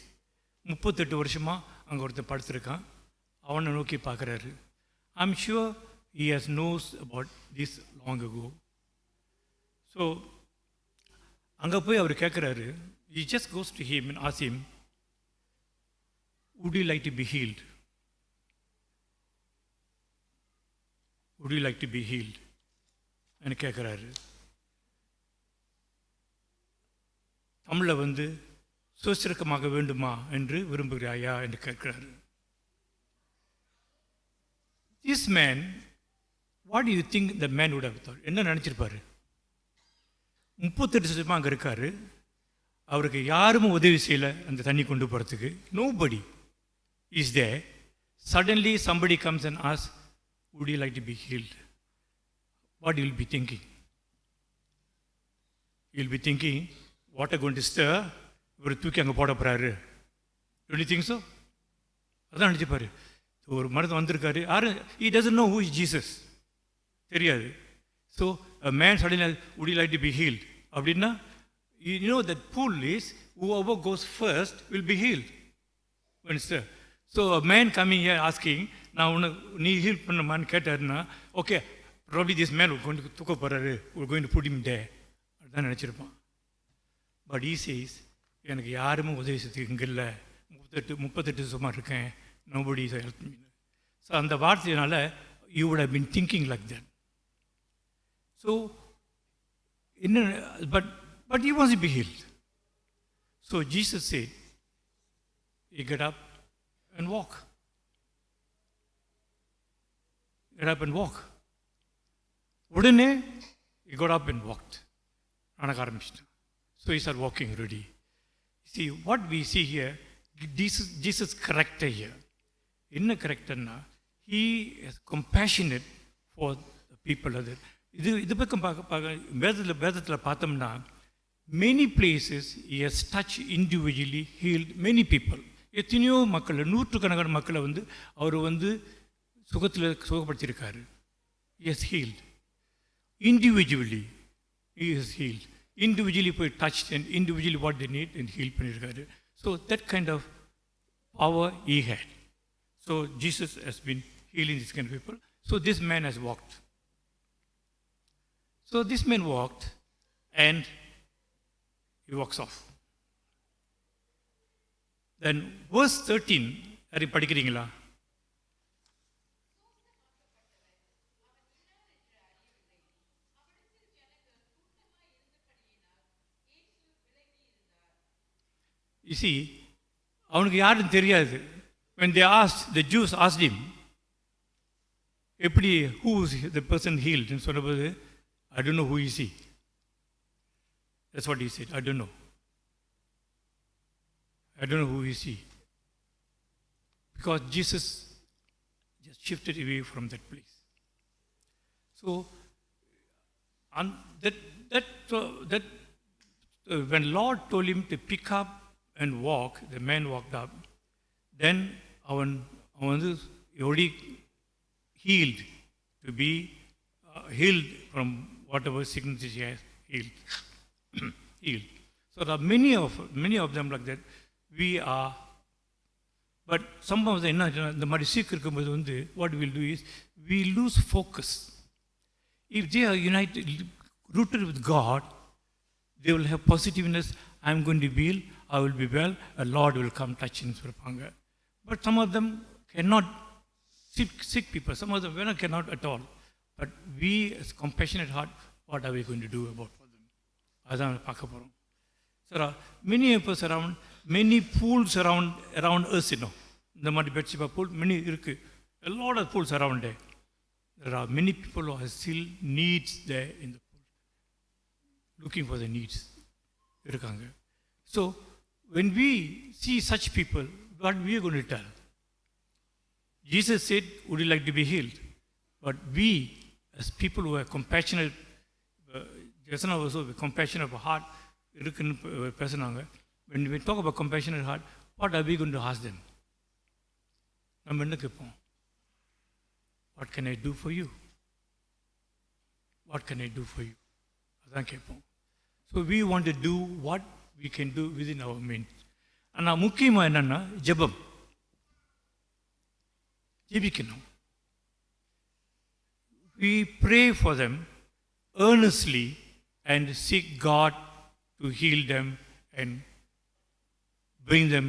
38 வருஷமாக அங்கே ஒருத்தர் படுத்திருக்கான். அவனை நோக்கி பார்க்குறாரு. I'm sure he has knows about this long ago. So அங்கே போய் அவர் கேட்குறாரு. He just goes to him and asks him, would you like to be healed? Would you like to be healed? என்று கேட்குறாரு. தமிழில் வந்து சுதந்திரமாக வேண்டுமா என்று விரும்புகிறாயா என்று கேட்கிறாரு. This man, what do you think the man would have thought? என்ன நினச்சிருப்பாரு? 38 வருஷமாக அங்கே இருக்காரு, அவருக்கு யாரும் உதவி செய்யலை அந்த தண்ணி கொண்டு போகிறதுக்கு. Nobody is there. Suddenly somebody comes and asks, would you like to be healed? What you will be thinking? You will be thinking, water going to stir, இவர் தூக்கி அங்கே போட போகிறாரு. Don't you think so? அதான் நினச்சிப்பாரு. ஒரு மருந்து வந்திருக்காரு, யாரு he doesn't know who is Jesus. தெரியாது. So a man suddenly, would you like to be healed? அப்படின்னா, you know that pool is, whoever goes first will be healed. Understand? So a man coming here asking, நான் உன்னை நீ heel பண்ணமான்னு கேட்டாருன்னா, okay, probably this man will going to தூக்க போறாரு, we're going to put him there. அதுதான் நினச்சிருப்பான். But he says, எனக்கு யாருமே உதவி செய்யறதுக்கு இங்கே இல்லை, 38 சும்மா இருக்கேன், nobody is helping me. So அந்த வார்த்தையினால you would have been thinking like that. So, but he wants to be healed. So Jesus said, you get up and walk. Get up and walk. உடனே he got up and walked. நடக்க ஆரம்பிச்சிட்டான். So he started walking already. See, what we see here, Jesus' character here. என்ன characterனா, he is compassionate for the people other. இது பக்கம் வேதத்தில் பார்த்தோம்னா, many places he has touched individually, healed many people. எத்தனையோ மக்களை, நூற்றுக்கணக்கான மக்களை அவர் சுகப்படுத்தியிருக்காரு. He has healed. Individually he has healed. Individually போய் touched and individually what they need and heal பண்ணியிருக்காரு. So that kind of power he had. So Jesus has been healing these kind of people. So this man has walked. So this man walked and he walks off. Then verse 13, யாரை படிக்கிறீங்களா? You see, அவனுக்கு யாரும் தெரியாது. When they asked, the Jews asked him, எப்படி, who is the person healed? And சொன்னபோது, I don't know who is he. That's what he said. I don't know. I don't know who is he. Because Jesus just shifted away from that place. So, when Lord told him to pick up and walk, the man walked up. Then அவன் already healed, to be healed from whatever sickness he has healed. Healed. So there are many of them like that. We are, but some of them, the மாதிரி சீக்கு இருக்கும்போது what we will do is, we lose focus. If they are united, rooted with God, they will have positiveness. I am going to be healed, I will be well, a Lord will come touching சொல்லுவாங்க. But some of them cannot, sick people, some of them cannot at all. But we as compassionate heart, what are we going to do about for them? அதான் பார்க்க போகிறோம். There are many of us around, many pools around us, இந்த மாதிரி பெட்சிபா pool, many இருக்கு. A lot of pools around there. There are many people who have still needs there in the pool. Looking for the needs. இருக்காங்க. So, when we see such people, what we are going to tell? Jesus said, would you like to be healed? But we, as people who are compassionate, Jasana also compassionate of heart, when we talk about compassionate heart, what are we going to ask them? What can I do for you? What can I do for you? So we want to do what we can do within our means. ஆனால் முக்கியமாக என்னன்னா ஜெபம், ஜெபிக்கணும். We pray for them earnestly and seek God to heal them and bring them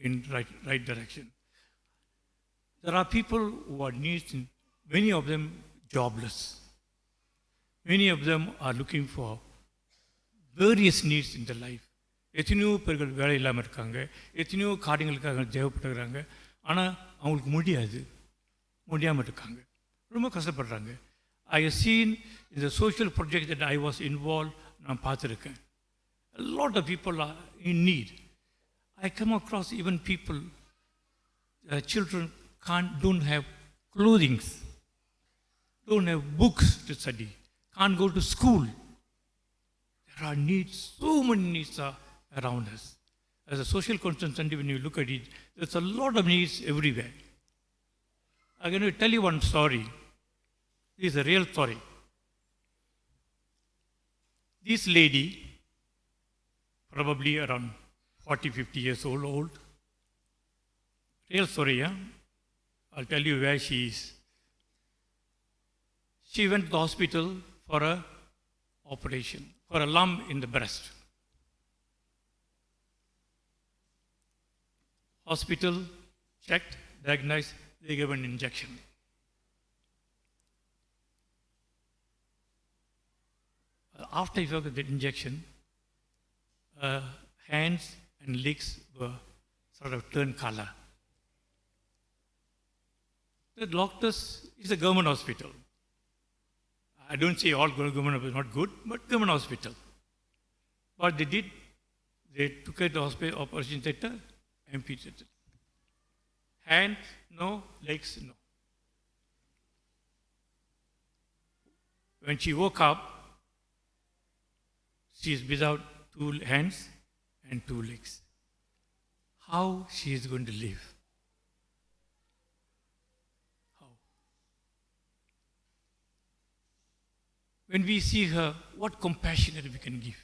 in right direction. There are people who are needs, many of them jobless. Many of them are looking for various needs in their life. எத்தனையோ பேர்கள் வேலை இல்லாமல் இருக்காங்க, எத்தனையோ காரியங்களுக்காக தேவைப்படுறாங்க. ஆனால் அவங்களுக்கு முடியாமல் இருக்காங்க, ரொம்ப கஷ்டப்படுறாங்க. I have seen in the social project that I was involved, நான் பார்த்துருக்கேன். A lot of people are in need. I come across even people, children don't have clothing, don't have books to study, can't go to school. There are needs, so many needs are around us. As a social concern, when you look at it, there's a lot of needs everywhere. I'm going to tell you one story. This is a real story. This lady, probably around 40, 50 years old, real story, yeah? I'll tell you where she is. She went to the hospital for a operation, for a lump in the breast. Hospital checked, diagnosed, they gave an injection. After he took that injection, hands and legs were sort of turned color. The doctors, it's a government hospital. I don't say all government is not good, but government hospital. What they did, they took her to the hospital, operation theater, amputated. Hands, no, legs, no. When she woke up, she is without 2 hands and 2 legs. How she is going to live? How? When we see her, what compassion that we can give.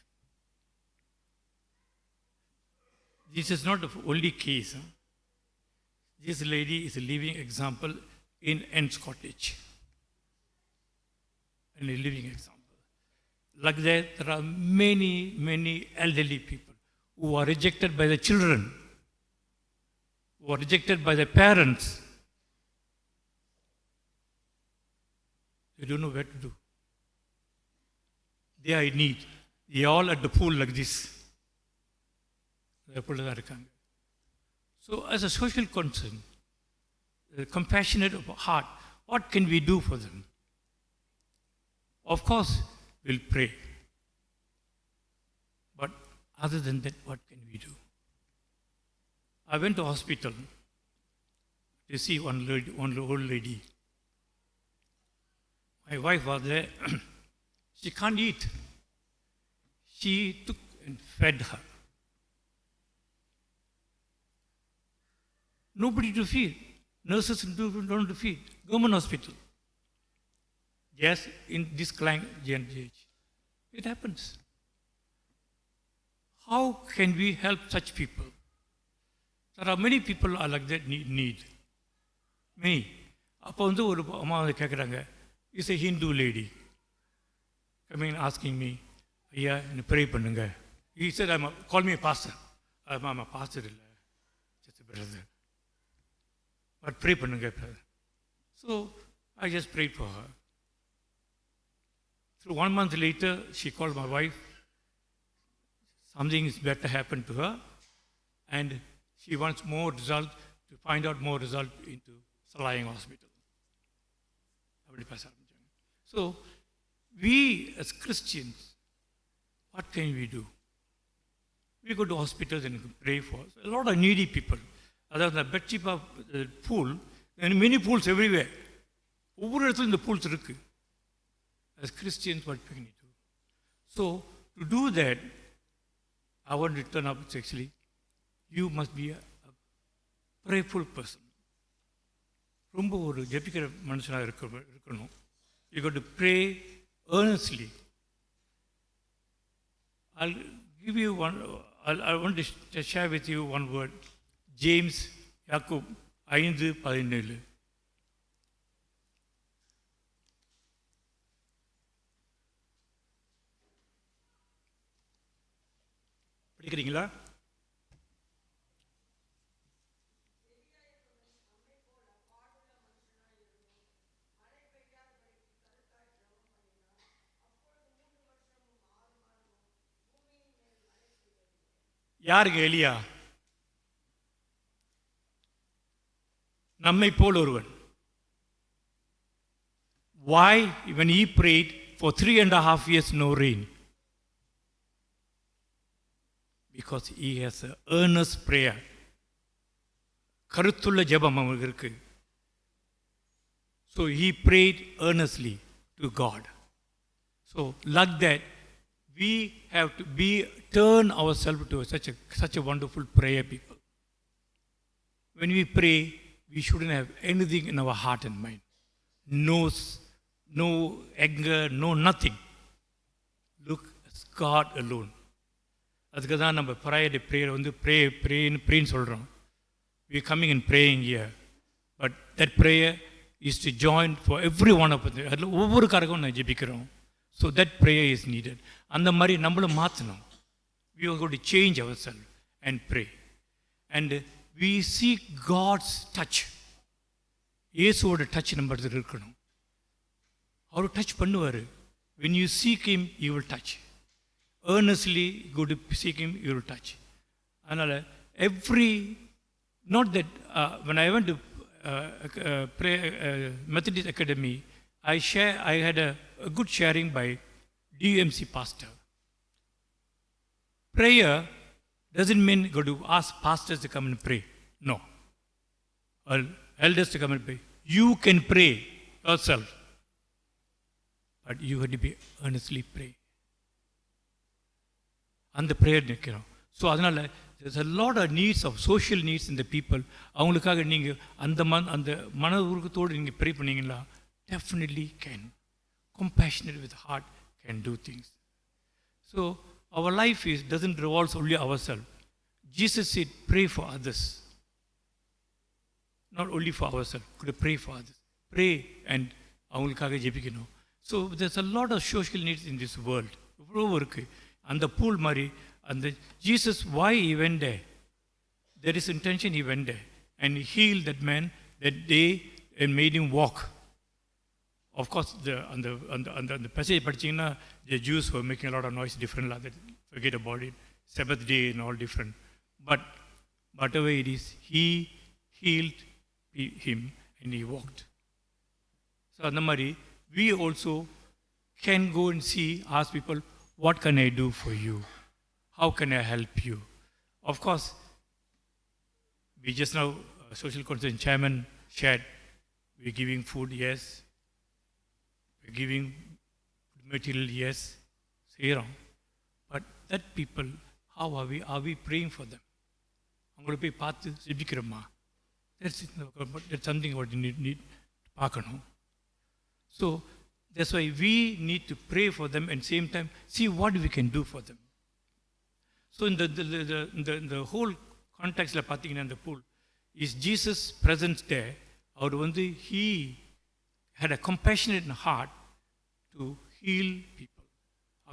This is not the only case. Huh? This lady is a living example in Ann's Cottage. And a living example. Like that, there are many, many elderly people who are rejected by the children, who are rejected by their parents. They don't know where to do. They are in need. They are all at the pool like this. So as a social concern, compassionate of heart, what can we do for them? Of course, we'll pray. But other than that, what can we do? I went to hospital to see one old lady. My wife was there. She can't eat. She took and fed her. Nobody to feed. Nurses don't to feed. Government hospital. Yes, in this client age. It happens. How can we help such people? There are many people are like that need. Many. அப்போ வந்து ஒரு அம்மா வந்து கேட்குறாங்க, is a Hindu lady coming asking me, ஐயா என்ன pray பண்ணுங்க. He said, call me a pastor. I'm a pastor இல்லை, just a brother. But pray பண்ணுங்க brother. So I just prayed for her. So 1 month later, she called my wife. Something is better happened to her, and she wants more result, to find out more result into Salayang Hospital. So, we as Christians, what can we do? We go to hospitals and pray for a lot of needy people. Other than the Betchipa pool, and many pools everywhere. ஒவ்வொரு இடத்துல இந்த pools இருக்கு. As Christians, what can we do? So, to do that, I want to turn up actually, you must be a prayerful person. ரொம்ப ஒரு ஜெபிக்கிற மனுஷனாக இருக்கணும். You got to pray earnestly. I'll give you one, I want to share with you one word. James, Yakub 5:17. படிக்கிறீங்களா? யாருங்க எலியா? நம்மை போல் ஒருவன். Why when he prayed for 3.5 years no rain? Because he has an earnest prayer. கருத்துள்ள ஜெபம் அவருக்கு இருக்கு. So he prayed earnestly to God. So like that, we have to turn ourselves to such a wonderful prayer people. When we pray, we shouldn't have anything in our heart and mind. No anger, no nothing. Look That's God alone. அதுக்கு தான் நம்ம prayer வந்து ப்ரேன்னு சொல்கிறோம். We are coming and praying here. But that prayer is to join for every one of us. அதில் ஒவ்வொரு காரகம் நான் ஜெபிக்கிறோம். So that prayer is needed. அந்த மாதிரி நம்மளும் மாற்றணும். We are going to change ourselves and pray. And we seek God's touch. இயேசுவோட touch நம்ம இடத்துல இருக்கணும். அவர் டச் பண்ணுவார். When you seek him, he will touch. Earnestly go to seek him, he will touch. அதனால் not that when I went to pray Methodist Academy, I had a good sharing by DMC pastor. Prayer doesn't mean go to ask pastors to come and pray. No. Or elders to come and pray. You can pray yourself. But you have to be earnestly pray. And the prayer நிற்கிறோம். So அதனால் there's a lot of needs of social needs in the people. அவங்களுக்காக நீங்கள் அந்த மன உருக்கத்தோடு நீங்கள் pray பண்ணீங்களா, definitely can. Compassionate with heart can do things. So our life doesn't revolve only ourselves. Jesus said, pray for others. Not only for ourselves, could pray for others. Pray and அவங்களுக்காக ஜெபிக்கணும். So there's a lot of social needs in this world. இவ்வளோ இருக்குது. அந்த pool மாதிரி அந்த Jesus, why he went there? There is intention he went there. And he healed that man that day and made him walk. Of course, on the passage படிச்சீங்கன்னா the Jews were making a lot of noise, different, forget about it, Sabbath day and all different. But whatever it is, he healed him and he walked. So அந்த மாதிரி we also can go and ask people, what can I do for you? How can I help you? Of course, we just now, social concern chairman shared, we're giving food, yes. We're giving material, yes. But that people, how are we? Are we praying for them? அவங்கள போய் பார்த்து ஜெபிக்கிறோமா? That's something what you need பார்க்கணும். So that's why we need to pray for them and same time see what we can do for them. So in the whole context la pathina in the pool is Jesus present there. அவர் வந்து he had a compassionate heart to heal people.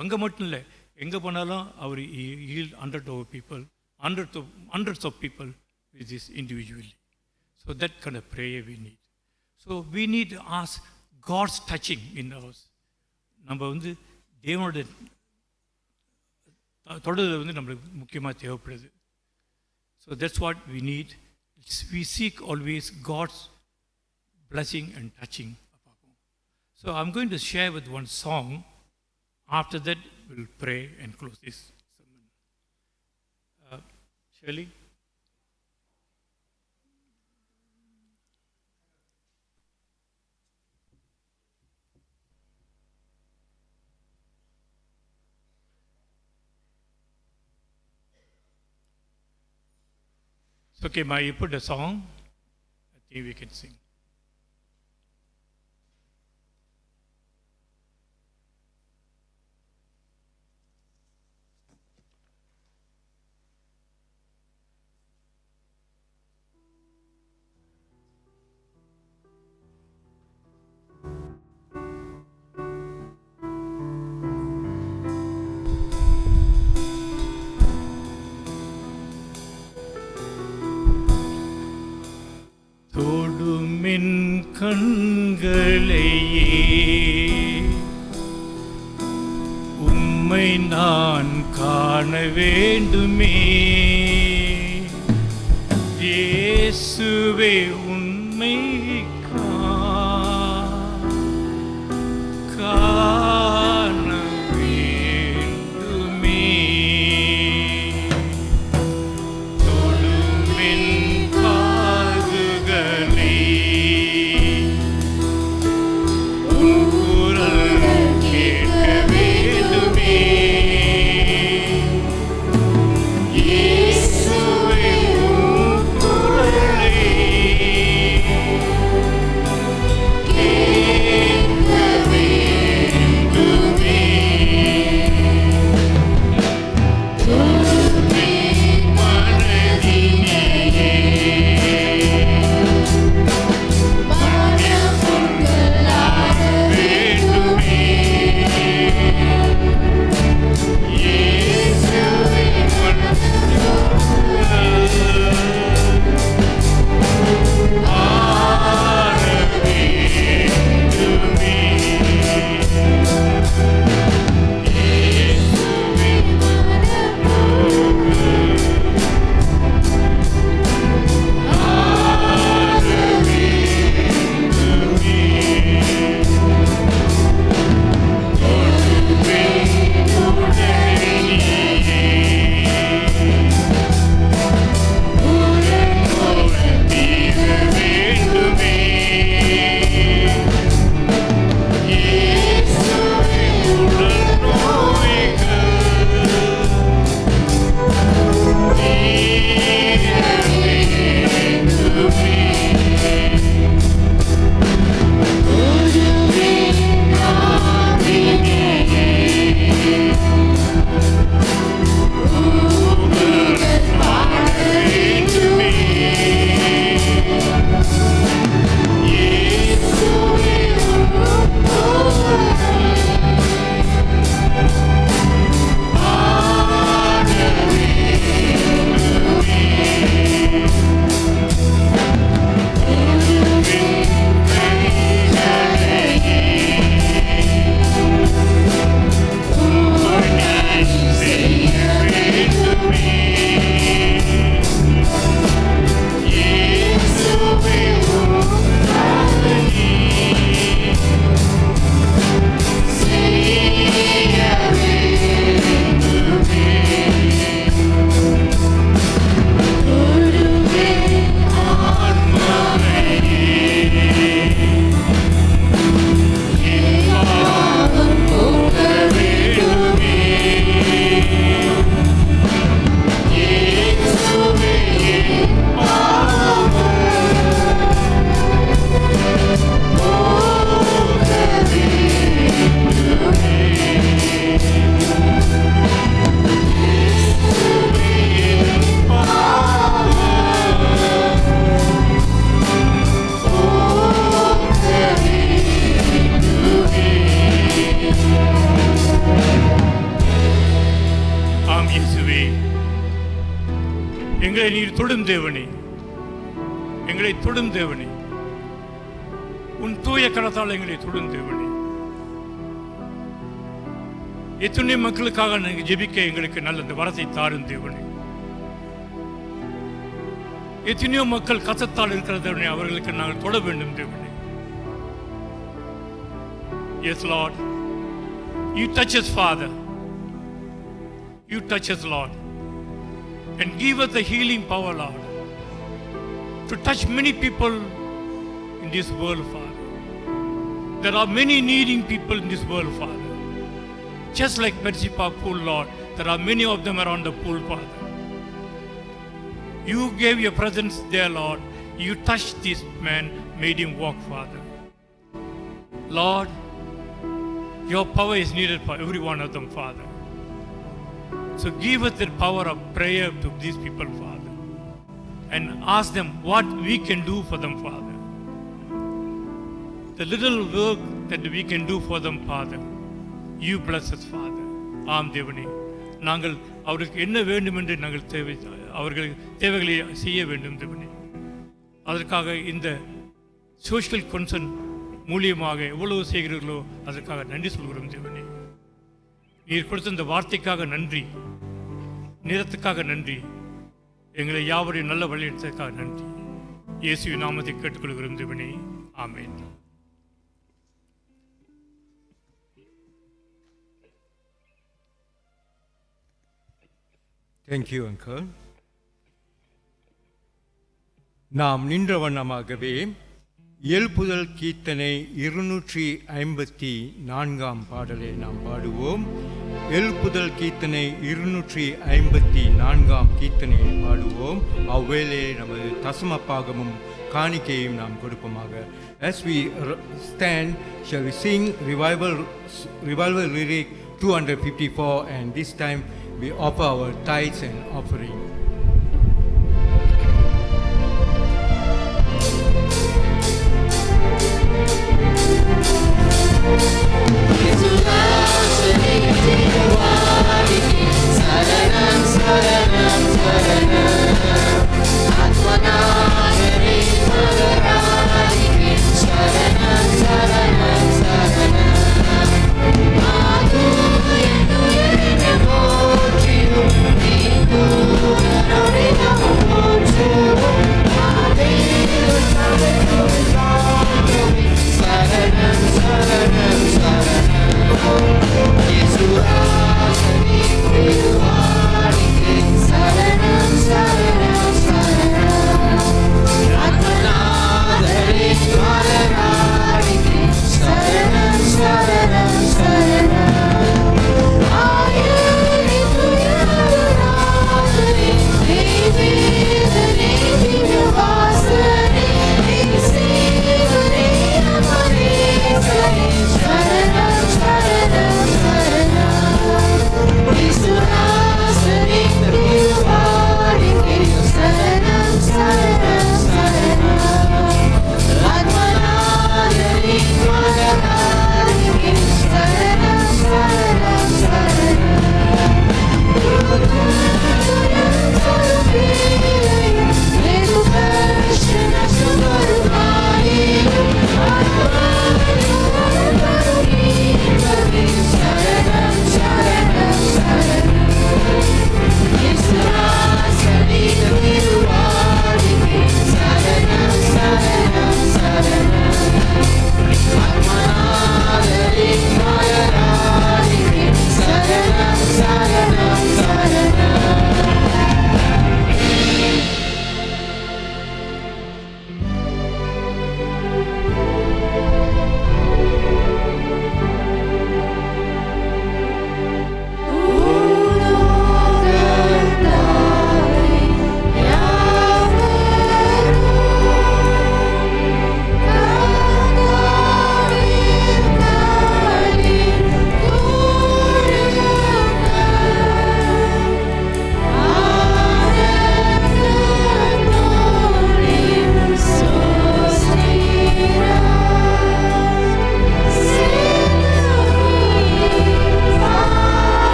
அங்க மட்டும் இல்லை, எங்க போனாலும் அவர் healed hundreds of people with this individually. So that kind of prayer we need. So we need to ask God's touching in us. நம்ம வந்து தேவனோட தொடர்பு வந்து நம்மளுக்கு முக்கியமாக தேவைப்படுது. So that's what we need. We seek always God's blessing and touching. So I'm going to share with one song. After that, we'll pray and close this sermon. Shirley? Okay, you put a song. I think we can sing. தொடுமின் கண்களையே உம்மை நான் காண வேண்டுமே, இயேசுவே உம்மை காண வேண்டுமே. தொடுமின் காதுகளே உன் குரல் கேட்க வேண்டுமே, இயேசுவே உம் குரலை எங்களை நீர் தொடும் தேவனே, எங்களை தொடும் தேவனே, உன் தூய கரத்தால் எங்களை தொடும் தேவனே. எத்தனை மக்களுக்காக நாங்கள் ஜெபிக்க எங்களுக்கு நல்ல இந்த வரத்தை தாரும் தேவனே. எத்தனையோ மக்கள் கசத்தால் இருக்கிற தேவனே, அவர்களுக்கு நாங்கள் தொட வேண்டும் தேவனே. Yes, Lord. You touch us, Father. You touch us, Lord. And give us the healing power, Lord, to touch many people in this world, Father. There are many needing people in this world, Father. Just like Mercipa pool, Lord, there are many of them around the pool, Father. You gave your presence there, Lord. You touched this man, made him walk, Father. Lord, your power is needed for every one of them, Father. So give us the power of prayer to these people, Father, and ask them what we can do for them, Father. The little work that we can do for them, Father, you bless us, Father. ஆம் தேவனே, நாங்கள் அவருக்கு என்ன வேண்டும் என்று நாங்கள் அவர்களுக்கு தேவைகளை செய்ய வேண்டும் தேவனே. அதற்காக இந்த சோஷியல் கன்சர்ன் மூலியமாக எவ்வளவு செய்கிறீர்களோ அதற்காக நன்றி சொல்கிறோம் தேவனே. நீர் கொடுத்த இந்த வார்த்தைக்காக நன்றி, நேரத்துக்காக நன்றி, எங்களை யாவரையும் நல்ல வழியெடுத்ததுக்காக நன்றி. இயேசுவின் நாமத்தை கேட்டுக்கொள்கிறோம் தேவனே. ஆமென். Thank you, Uncle. நாம் நின்ற வண்ணமாகவே எழுப்புதல் கீர்த்தனை 254 பாடலை நாம் பாடுவோம். எழுப்புதல் கீர்த்தனை 254 கீர்த்தனையை பாடுவோம். அவ்வேளையை நமது தசம பாகமும் காணிக்கையும் நாம் கொடுப்போமாக. As we stand, shall we sing revival lyric 254, and this time we offer our tithes and offering. Saranam, saranam, saranam. Atmanagari Magarari. Saranam, saranam, saranam. Adu yendu yene mochiru. Nidu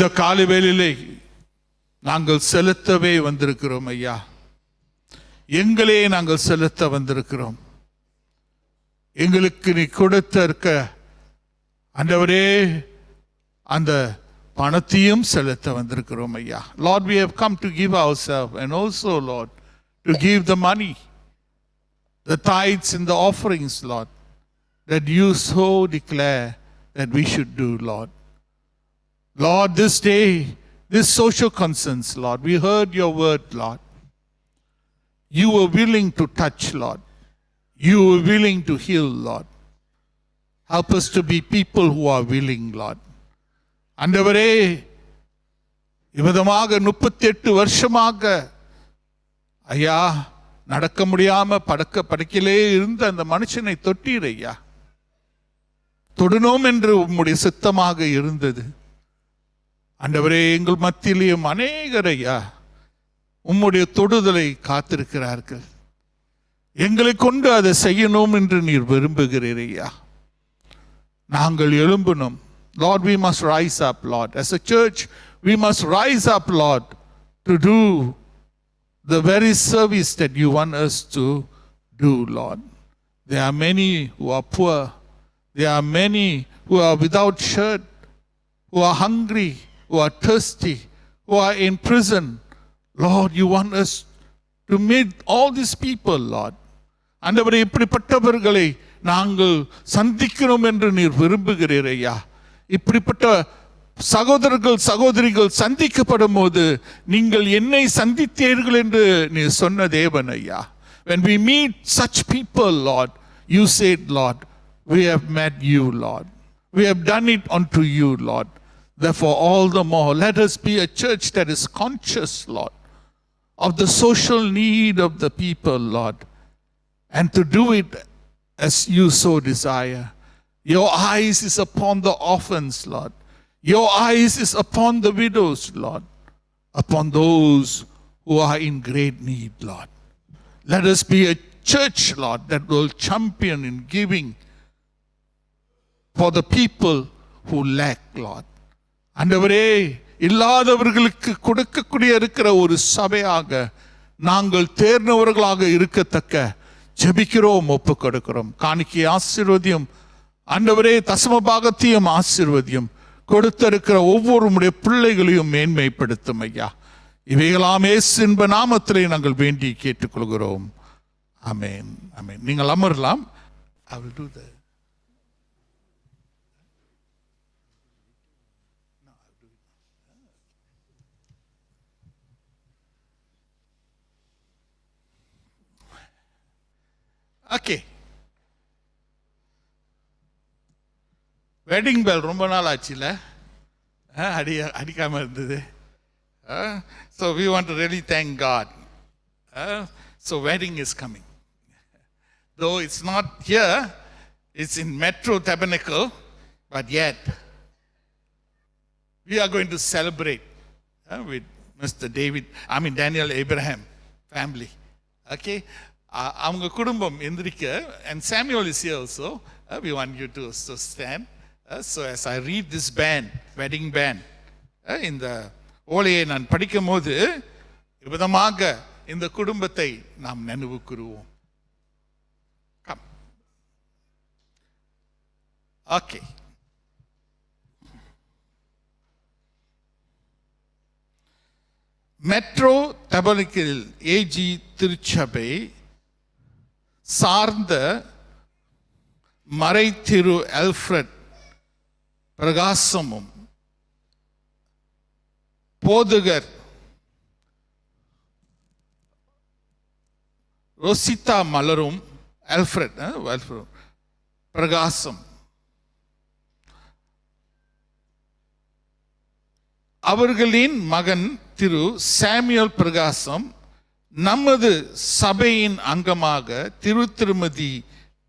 இந்த காலை வேளையிலே நாங்கள் செலுத்தவே வந்திருக்கிறோம் ஐயா. எங்களே நாங்கள் செலுத்த வந்திருக்கிறோம். எங்களுக்கு நீ கொடுத்திருக்க ஆண்டவரே அந்த பணத்தையும் செலுத்த வந்திருக்கிறோம் ஐயா. Lord, we have come to give ourselves and also, Lord, to give the money, the tithes and the offerings, Lord, that you so declare that we should do, Lord. Lord, this day, this social concerns, Lord, we heard your word, Lord. You were willing to touch, Lord. You were willing to heal, Lord. Help us to be people who are willing, Lord. ஆண்டவரே, இவ்விதமாக 38 வருஷமாக ஐயா நடக்க முடியாம படுக்கையிலே இருந்த அந்த மனுஷனை தொட்டீர் ஐயா. தொடணும் என்று உம்முடைய சித்தமாக இருந்தது. ஆண்டவரே, எங்கள் மத்தியிலேயும் அநேகர் ஐயா உம்முடைய தொடுதலை காத்திருக்கிறார்கள். எங்களை கொண்டு அதை செய்யணும் என்று நீர் விரும்புகிறீர் ஐயா. நாங்கள் எழும்பணும். Lord, we must rise up, Lord. As a church, we must rise up, Lord, to do the very service that you want us to do, Lord. There are many who are poor. There are many who are without shirt, who are hungry, who are thirsty, who are in prison. Lord, you want us to meet all these people, Lord. ஆண்டவரே, இப்படிப்பட்டவர்களை நாங்கள் சந்திக்கிறோம் என்று நீர் விரும்புகிறீர் ஐயா. இப்படிப்பட்ட சகோதரர்கள் சகோதரிகள் சந்திக்கப்படும் போது நீங்கள் என்னை சந்தித்தீர்கள் என்று நீ சொன்ன தேவன் ஐயா. When we meet such people, Lord, you said, Lord, we have met you, Lord. We have done it unto you, Lord. Therefore, all the more, let us be a church that is conscious, Lord, of the social need of the people, Lord, and to do it as you so desire. Your eyes is upon the orphans, Lord. Your eyes is upon the widows, Lord. Upon those who are in great need, Lord. Let us be a church, Lord, that will champion in giving for the people who lack, Lord. ஆண்டவரே, இல்லாதவர்களுக்கு கொடுக்கக்கூடிய இருக்கிற ஒரு சபையாக நாங்கள் தேர்ந்தவர்களாக இருக்கத்தக்க ஜெபிக்கிறோம், ஒப்பு கொடுக்கிறோம். காணிக்கை ஆசீர்வதியும் ஆண்டவரே, தசம பாகத்தையும் ஆசீர்வதியும். கொடுத்திருக்கிற ஒவ்வொரு உம்முடைய பிள்ளைகளையும் மேன்மைப்படுத்தும் ஐயா. இவைகளாம் இயேசுவின் நாமத்திலே நாங்கள் வேண்டி கேட்டுக்கொள்கிறோம். ஆமென், ஆமென். நீங்கள் அமரலாம். I will do the okay. Wedding bell ரொம்ப நாள் ஆச்சுல, அடிக்காம இருந்தது. So we want to really thank God. So wedding is coming. Though it's not here, it's in Metro Tabernacle, but yet we are going to celebrate with Mr. Daniel Abraham family. Okay? அவங்க குடும்பம் எந்திரிக்க, and Samuel is here also. We want you to stand. So as I read this band, wedding band, இந்த ஓலையை நான் படிக்கும் போது விதமாக இந்த குடும்பத்தை நாம் நினைவு கூறுவோம். ஓகே. மெட்ரோ தபலிக்கில் ஏஜி திருச்சபை சார்ந்த மறை திரு அல்ஃபிரட் பிரகாசமும் போதுகர் ரோசிதா மலரும் அல்ஃபிரட் பிரகாசம் அவர்களின் மகன் திரு சாமுவேல் பிரகாசம் நமது சபையின் அங்கமாக திருமதி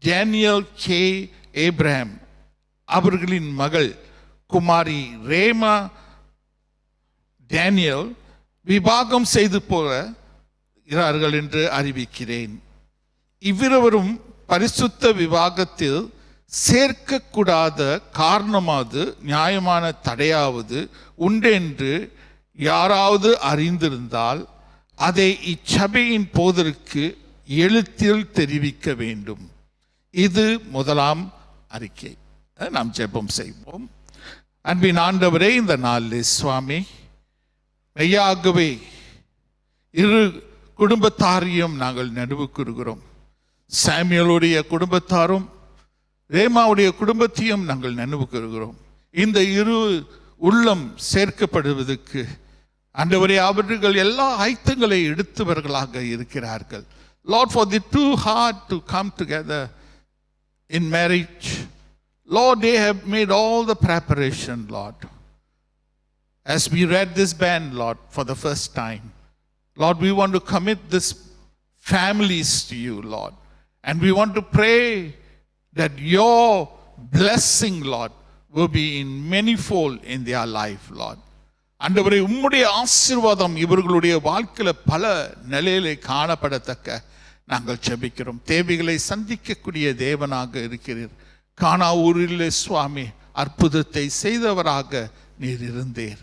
டேனியல் கே ஏப்ரஹாம் அவர்களின் மகள் குமாரி ரேமா டேனியல் விவாகம் செய்து போகிறார்கள் என்று அறிவிக்கிறேன். இவ்விருவரும் பரிசுத்த விவாகத்தில் சேர்க்கக்கூடாத காரணமாவது நியாயமான தடையாவது உண்டென்று யாராவது அறிந்திருந்தால் அதை இச்சபையின் போதற்கு எழுத்தில் தெரிவிக்க வேண்டும். இது முதலாம் அறிக்கை. நாம் ஜெபம் செய்வோம். அன்பின் ஆண்டவரே, இந்த நாளிலே சுவாமி, மெய்யாகவே இரு குடும்பத்தாரையும் நாங்கள் நினைவு கூறுகிறோம். சாமுவேலுடைய குடும்பத்தாரும் ரேமாவுடைய குடும்பத்தையும் நாங்கள் நினைவு கூறுகிறோம். இந்த இரு உள்ளம் சேர்க்கப்படுவதற்கு ஆண்டவரே, அவர்கள் எல்லா ஆயத்தங்களை எடுத்தவர்களாக இருக்கிறார்கள். Lord, for the two heart to come together in marriage, Lord, they have made all the preparation, Lord. As we read this band, Lord, for the first time, Lord, we want to commit this families to you, Lord. And we want to pray that your blessing, Lord, will be in manifold in their life, Lord. ஆண்டவரே, உம்முடைய ஆசீர்வாதம் இவர்களுடைய வாழ்க்கையில பல நிலையிலே காணப்படத்தக்க நாங்கள் ஜெபிக்கிறோம். தேவைகளை சந்திக்கக்கூடிய தேவனாக இருக்கிறீர். கானா ஊரிலே சுவாமி அற்புதத்தை செய்தவராக நீர் இருந்தீர்.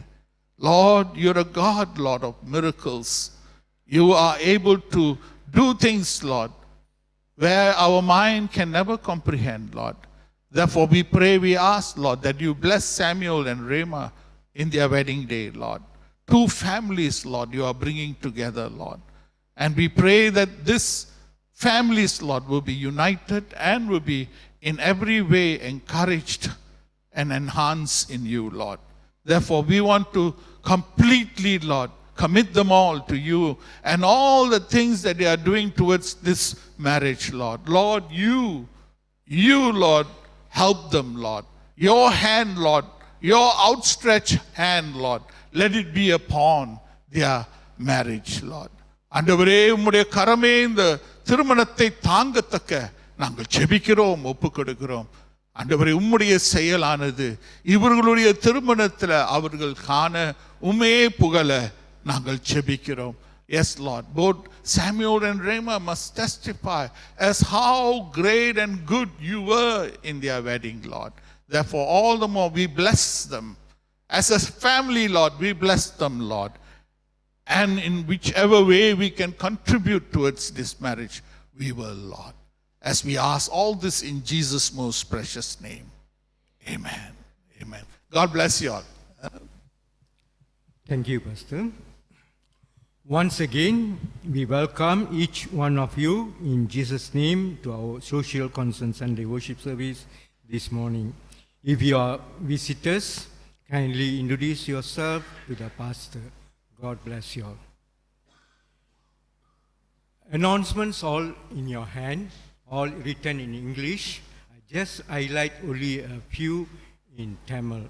Lord, you're a God, Lord of miracles. You are able to do things, Lord, where our mind can never comprehend, Lord. Therefore we pray, we ask, Lord, that you bless Samuel and Rema in their wedding day, Lord. Two families, Lord, you are bringing together, Lord. And we pray that this families, Lord, will be united and will be in every way encouraged and enhanced in you, Lord. Therefore, we want to completely, Lord, commit them all to you and all the things that they are doing towards this marriage, Lord. Lord, you, Lord, help them, Lord. Your hand, Lord, your outstretched hand, Lord, let it be upon their marriage, Lord. ஆண்டவரே, உம்முடைய கரமே இந்த திருமணத்தை தாங்கத்தக்க நாங்கள் ஜெபிக்கிறோம், ஒப்புக் கொடுக்கிறோம். ஆண்டவரே, உம்முடைய செயலானது இவர்களுடைய திருமணத்தில் அவர்கள் காண உம்மே புகழ நாங்கள் ஜெபிக்கிறோம். Yes, Lord, both Samuel and Rema must testify as how great and good you were in their wedding, Lord. Therefore, all the more we bless them. As a family, Lord, we bless them, Lord. And in whichever way we can contribute towards this marriage, we will, Lord. As we ask all this in Jesus' most precious name. Amen. Amen. God bless you all. Thank you, Pastor. Once again, we welcome each one of you in Jesus' name to our social concern Sunday worship service this morning. If you are visitors, kindly introduce yourself to the pastor. God bless you all. Announcements all in your hand, all written in English. I just highlight only a few in Tamil.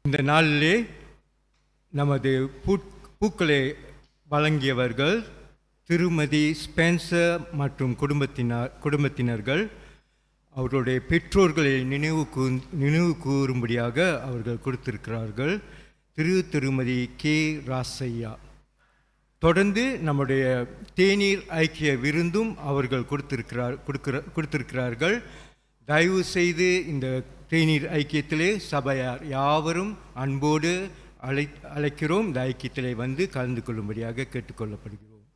இந்த நாளிலே நமது பூக்களை வழங்கியவர்கள் திருமதி Spencer மற்றும் குடும்பத்தினர்கள். அவர்களுடைய பெற்றோர்களை நினைவு கூறும்படியாக அவர்கள் கொடுத்திருக்கிறார்கள். திருமதி கே ராசையா. தொடர்ந்து நம்முடைய தேநீர் ஐக்கிய விருந்தும் அவர்கள் கொடுத்திருக்கிறார்கள். தயவு செய்து இந்த தேநீர் ஐக்கியத்திலே சபையார் யாவரும் அன்போடு அழைக்கிறோம். இந்த ஐக்கியத்திலே வந்து கலந்து கொள்ளும்படியாக கேட்டுக்கொள்ளப்படுகிறோம்.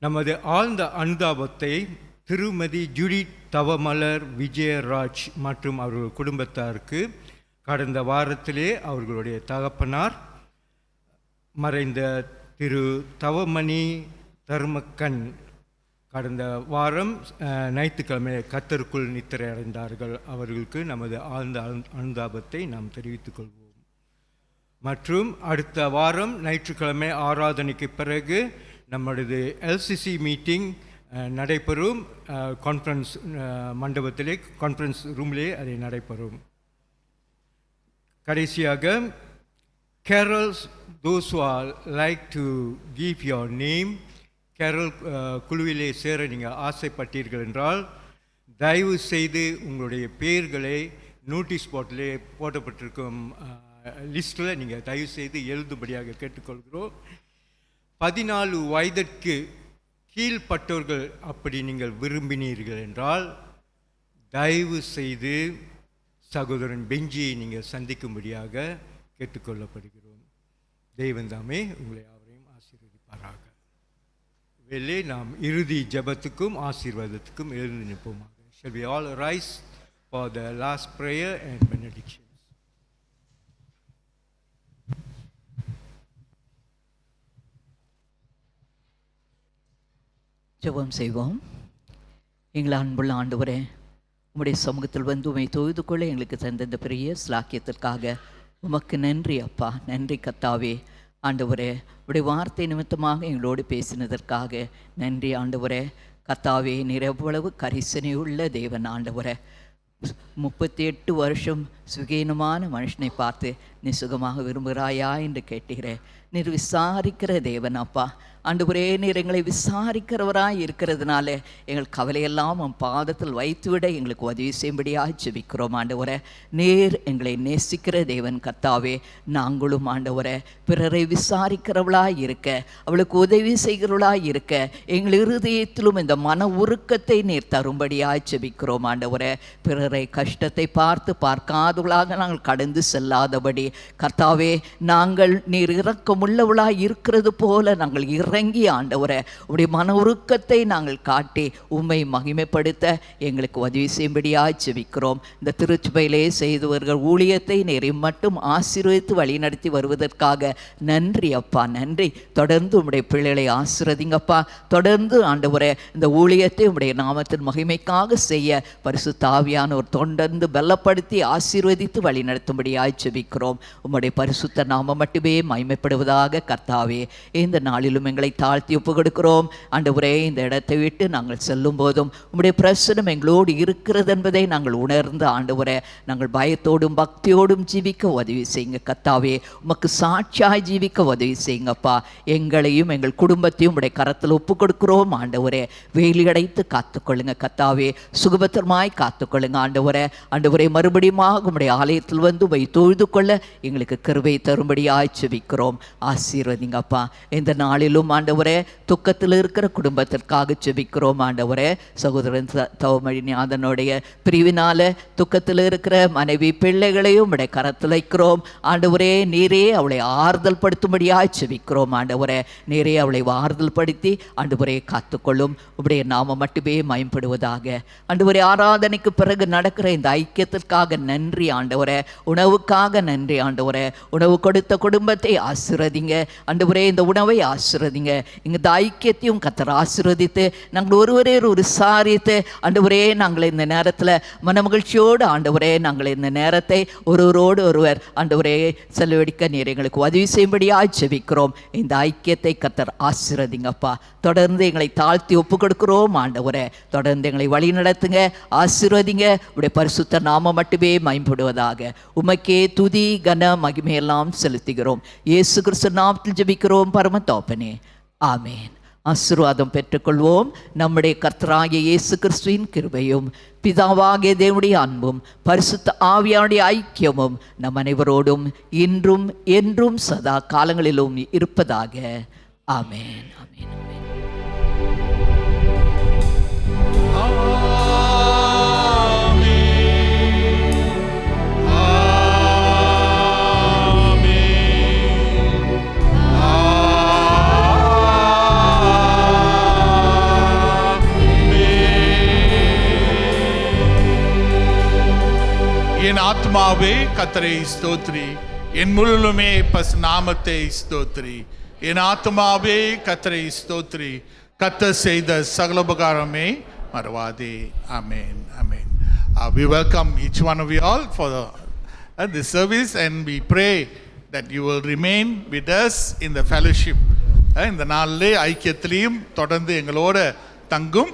நமது ஆழ்ந்த அனுதாபத்தை திருமதி ஜுடித் தவமலர் விஜயராஜ் மற்றும் அவர்கள் குடும்பத்தாருக்கு கடந்த வாரத்திலே அவர்களுடைய தகப்பனார் மறைந்த திரு தவமணி தர்மக்கண் கடந்த வாரம் ஞாயிற்றுக்கிழமை கர்த்தருக்குள் நித்திரை அடைந்தார்கள். அவர்களுக்கு நமது ஆழ்ந்த அனுதாபத்தை நாம் தெரிவித்துக் கொள்வோம். மற்றும் அடுத்த வாரம் ஞாயிற்றுக்கிழமை ஆராதனைக்கு பிறகு நம்மளது எல்சிசி மீட்டிங் நடைபெறும். கான்ஃபரன்ஸ் மண்டபத்திலே, கான்ஃபரன்ஸ் ரூமிலே அது நடைபெறும். கடைசியாக carols, those who are like to give your name, carol குழுவிலே சேர நீங்கள் ஆசைப்பட்டீர்கள் என்றால் தயவு செய்து உங்களுடைய பெயர்களை நோட்டீஸ் போர்டிலே போடப்பட்டிருக்கும் லிஸ்ட்டில் நீங்கள் தயவு செய்து எழுதும்படியாக கேட்டுக்கொள்கிறோம். 14 வயதிற்கு கீழ்ப்பட்டவர்கள் அப்படி நீங்கள் விரும்பினீர்கள் என்றால் தயவு செய்து சகோதரன் பெஞ்சியை நீங்கள் சந்திக்கும்படியாக கேட்டுக்கொள்ளப்படுகிறோம். தெய்வம் தாமே உங்களை யாவரையும் ஆசீர்வதிப்பாராக. வேளை நாம் இறுதி ஜெபத்துக்கும் ஆசீர்வாதத்துக்கும் எழுந்து நிற்போமாக. Shall we all rise for the last prayer and benedictions? ஜெபம் செய்வோம். எங்களை அன்புள்ள ஆண்டவரே, உம்முடைய சமூகத்தில் வந்து உம்மை தொழுது கொள்ள எங்களுக்கு தந்த இந்த பெரிய ஸ்லாக்கியத்திற்காக உமக்கு நன்றி அப்பா. நன்றி கர்த்தாவே. ஆண்டவரே, உடைய வார்த்தை நிமித்தமாக எங்களோடு பேசினதற்காக நன்றி ஆண்டவரே. கர்த்தாவே, நீர் எவ்வளவு கரிசனையுள்ள தேவன் ஆண்டவரே. 38 வருஷம் சுகீனமான மனுஷனை பார்த்து நீ சுகமாக விரும்புகிறாயா என்று கேட்டீரே. நீர் விசாரிக்கிற தேவன் அப்பா. ஆண்டவரே, நீர் எங்களை விசாரிக்கிறவராய் இருக்கிறதுனால எங்கள் கவலையெல்லாம் உன் பாதத்தில் வைத்துவிட எங்களுக்கு உதவி செய்யும்படியாக ஜெபிக்கிறோம் ஆண்டவரே. நீர் எங்களை நேசிக்கிற தேவன் கர்த்தாவே. நாங்களும் ஆண்டவரே பிறரை விசாரிக்கிறவளாய் இருக்க, அவளுக்கு உதவி செய்கிறவளாய் இருக்க, எங்கள் இருதயத்திலும் இந்த மன உருக்கத்தை நீர் தரும்படியாக ஜெபிக்கிறோம் ஆண்டவரே. பிறரை கஷ்டத்தை பார்த்து பார்க்காதவளாக நாங்கள் கடந்து செல்லாதபடி கர்த்தாவே, நாங்கள் நீர் இரக்கமுள்ளவளாய் இருக்கிறது போல நாங்கள் இறங்கி ஆண்டவரே உடைய மன உருக்கத்தை நாங்கள் காட்டி உம்மை மகிமைப்படுத்த எங்களுக்கு உதவி செய்யும்படியாக ஜெபிக்கிறோம். இந்த திருச்சபையிலே செய்தவர்கள் ஊழியத்தை நீர் மட்டும் ஆசீர்வதித்து வழிநடத்தி வருவதற்காக நன்றி அப்பா. நன்றி. தொடர்ந்து உம்முடைய பிள்ளைகளை ஆசீர்வதிங்கப்பா. தொடர்ந்து ஆண்டவரே இந்த ஊழியத்தை உம்முடைய நாமத்தின் மகிமைக்காக செய்ய பரிசுத்த ஆவியானோர் தொடர்ந்து பலப்படுத்தி ஆசீர்வதித்து வழிநடத்தும்படியாக ஜெபிக்கிறோம். உம்முடைய பரிசுத்த நாமம் மட்டுமே மகிமைப்படுவதாக கர்த்தாவே. இந்த நாளிலும் எங்களை தாழ்த்தி ஒப்பு கொடுக்கிறோம் ஆண்டவரே. இந்த இடத்தை விட்டு நாங்கள் செல்லும் போதும் உம்முடைய பிரசனம் எங்களோடு இருக்கிறது என்பதை நாங்கள் உணர்ந்து ஆண்டவரே நாங்கள் பயத்தோடும் பக்தியோடும் ஜீவிக்க உதவி செய்யுங்க கர்த்தாவே. உமக்கு சாட்சியாய் ஜீவிக்க உதவி செய்யுங்கப்பா. எங்களையும் எங்கள் குடும்பத்தையும் உடைய கரத்தில் ஒப்பு கொடுக்கிறோம் ஆண்டவரே. வேலி அடைத்து காத்துக்கொள்ளுங்க கர்த்தாவே. சுகபத்திரமாய் காத்துக்கொள்ளுங்க ஆண்டவரே. ஆண்டவரே, மறுபடியும் உம்முடைய ஆலயத்தில் வந்து உம்மை தொழுது கொள்ள எங்களுக்கு கிருபை தரும்படியாய் ஜெபிக்கிறோம். ஆசீர்வதிங்கப்பா. இந்த நாளிலும் ஆண்டவரே துக்கத்தில் இருக்கிற குடும்பத்திற்காக ஜெபிக்கிறோம் ஆண்டவரே. சகோதரன் தவமணிநாதனுடைய பிரிவினால துக்கத்தில் இருக்கிற மனைவி பிள்ளைகளையும் உடைய கரத்தில் வைக்கிறோம் ஆண்டவரே. நீரே அவளை ஆறுதல் படுத்தும்படியாக ஜெபிக்கிறோம் ஆண்டவரே. நீரே அவளை ஆறுதல் படுத்தி ஆண்டவரே காத்துக்கொள்ளும். உடைய நாமம் மட்டுமே மயம்படுவதாக. ஆண்டவரே, ஆராதனைக்கு பிறகு நடக்கிற இந்த ஐக்கியத்திற்காக நன்றி ஆண்டவரே. உணவுக்காக நன்றி ஆண்டவரே. உணவு கொடுத்த குடும்பத்தை ஆசீர்வதிங்க ஆண்டவரே. இந்த உணவை ஆசீர்வதிங்க. இந்த ஐக்கியத்தையும் கர்த்தர் ஆசீர்வதித்து நாங்கள் ஒருவரே ஒரு விசாரித்து ஆண்டவரே நாங்கள் இந்த நேரத்தில் மனமகிழ்ச்சியோடு ஆண்டவரே நாங்கள் இந்த நேரத்தை ஒருவரோடு ஒருவர் ஆண்டவரே செலவழிக்க நீர் எங்களுக்கு உதவி செய்யும்படியாக ஜெபிக்கிறோம். இந்த ஐக்கியத்தை கர்த்தர் ஆசீர்வதிங்கப்பா. தொடர்ந்து எங்களை தாழ்த்தி ஒப்பு கொடுக்கிறோம் ஆண்டவரே. தொடர்ந்து எங்களை வழி நடத்துங்க, ஆசீர்வதிங்க. உடைய பரிசுத்த நாமம் மட்டுமே மயம்படுவதாக. உமக்கே துதி கன மகிமையெல்லாம் செலுத்துகிறோம். இயேசு கிறிஸ்து நாமத்தில் ஜெபிக்கிறோம் பரம தகப்பனே. ஆமேன். ஆசீர்வாதம் பெற்றுக்கொள்வோம். நம்முடைய கர்த்தராகிய இயேசு கிறிஸ்துவின் கிருபையும் பிதாவாகிய தேவனுடைய அன்பும் பரிசுத்த ஆவியானுடைய ஐக்கியமும் நம் அனைவரோடும் இன்றும் என்றும் சதா காலங்களிலும் இருப்பதாக. ஆமேன். ஆமேன். என் ஆத்மாவே கர்த்தரை ஸ்தோத்திரி, என் முழுமே பஸ் நாமத்தை ஸ்தோத்திரி. என் ஆத்மாவே கர்த்தரை ஸ்தோத்திரி, கர்த்தர் செய்த சகல உபகாரமே மறவாதே. Amen. Amen. We welcome each one of you all for this service, and we pray that you will remain with us in the fellowship. இந்த நாளிலே ஐக்கியத்திலையும் தொடர்ந்து எங்களோட தங்கும்.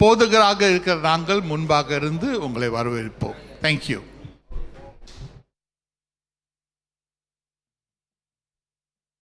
போதகராக இருக்கிற நாங்கள் முன்பாக இருந்து உங்களை வரவேற்போம். Thank you.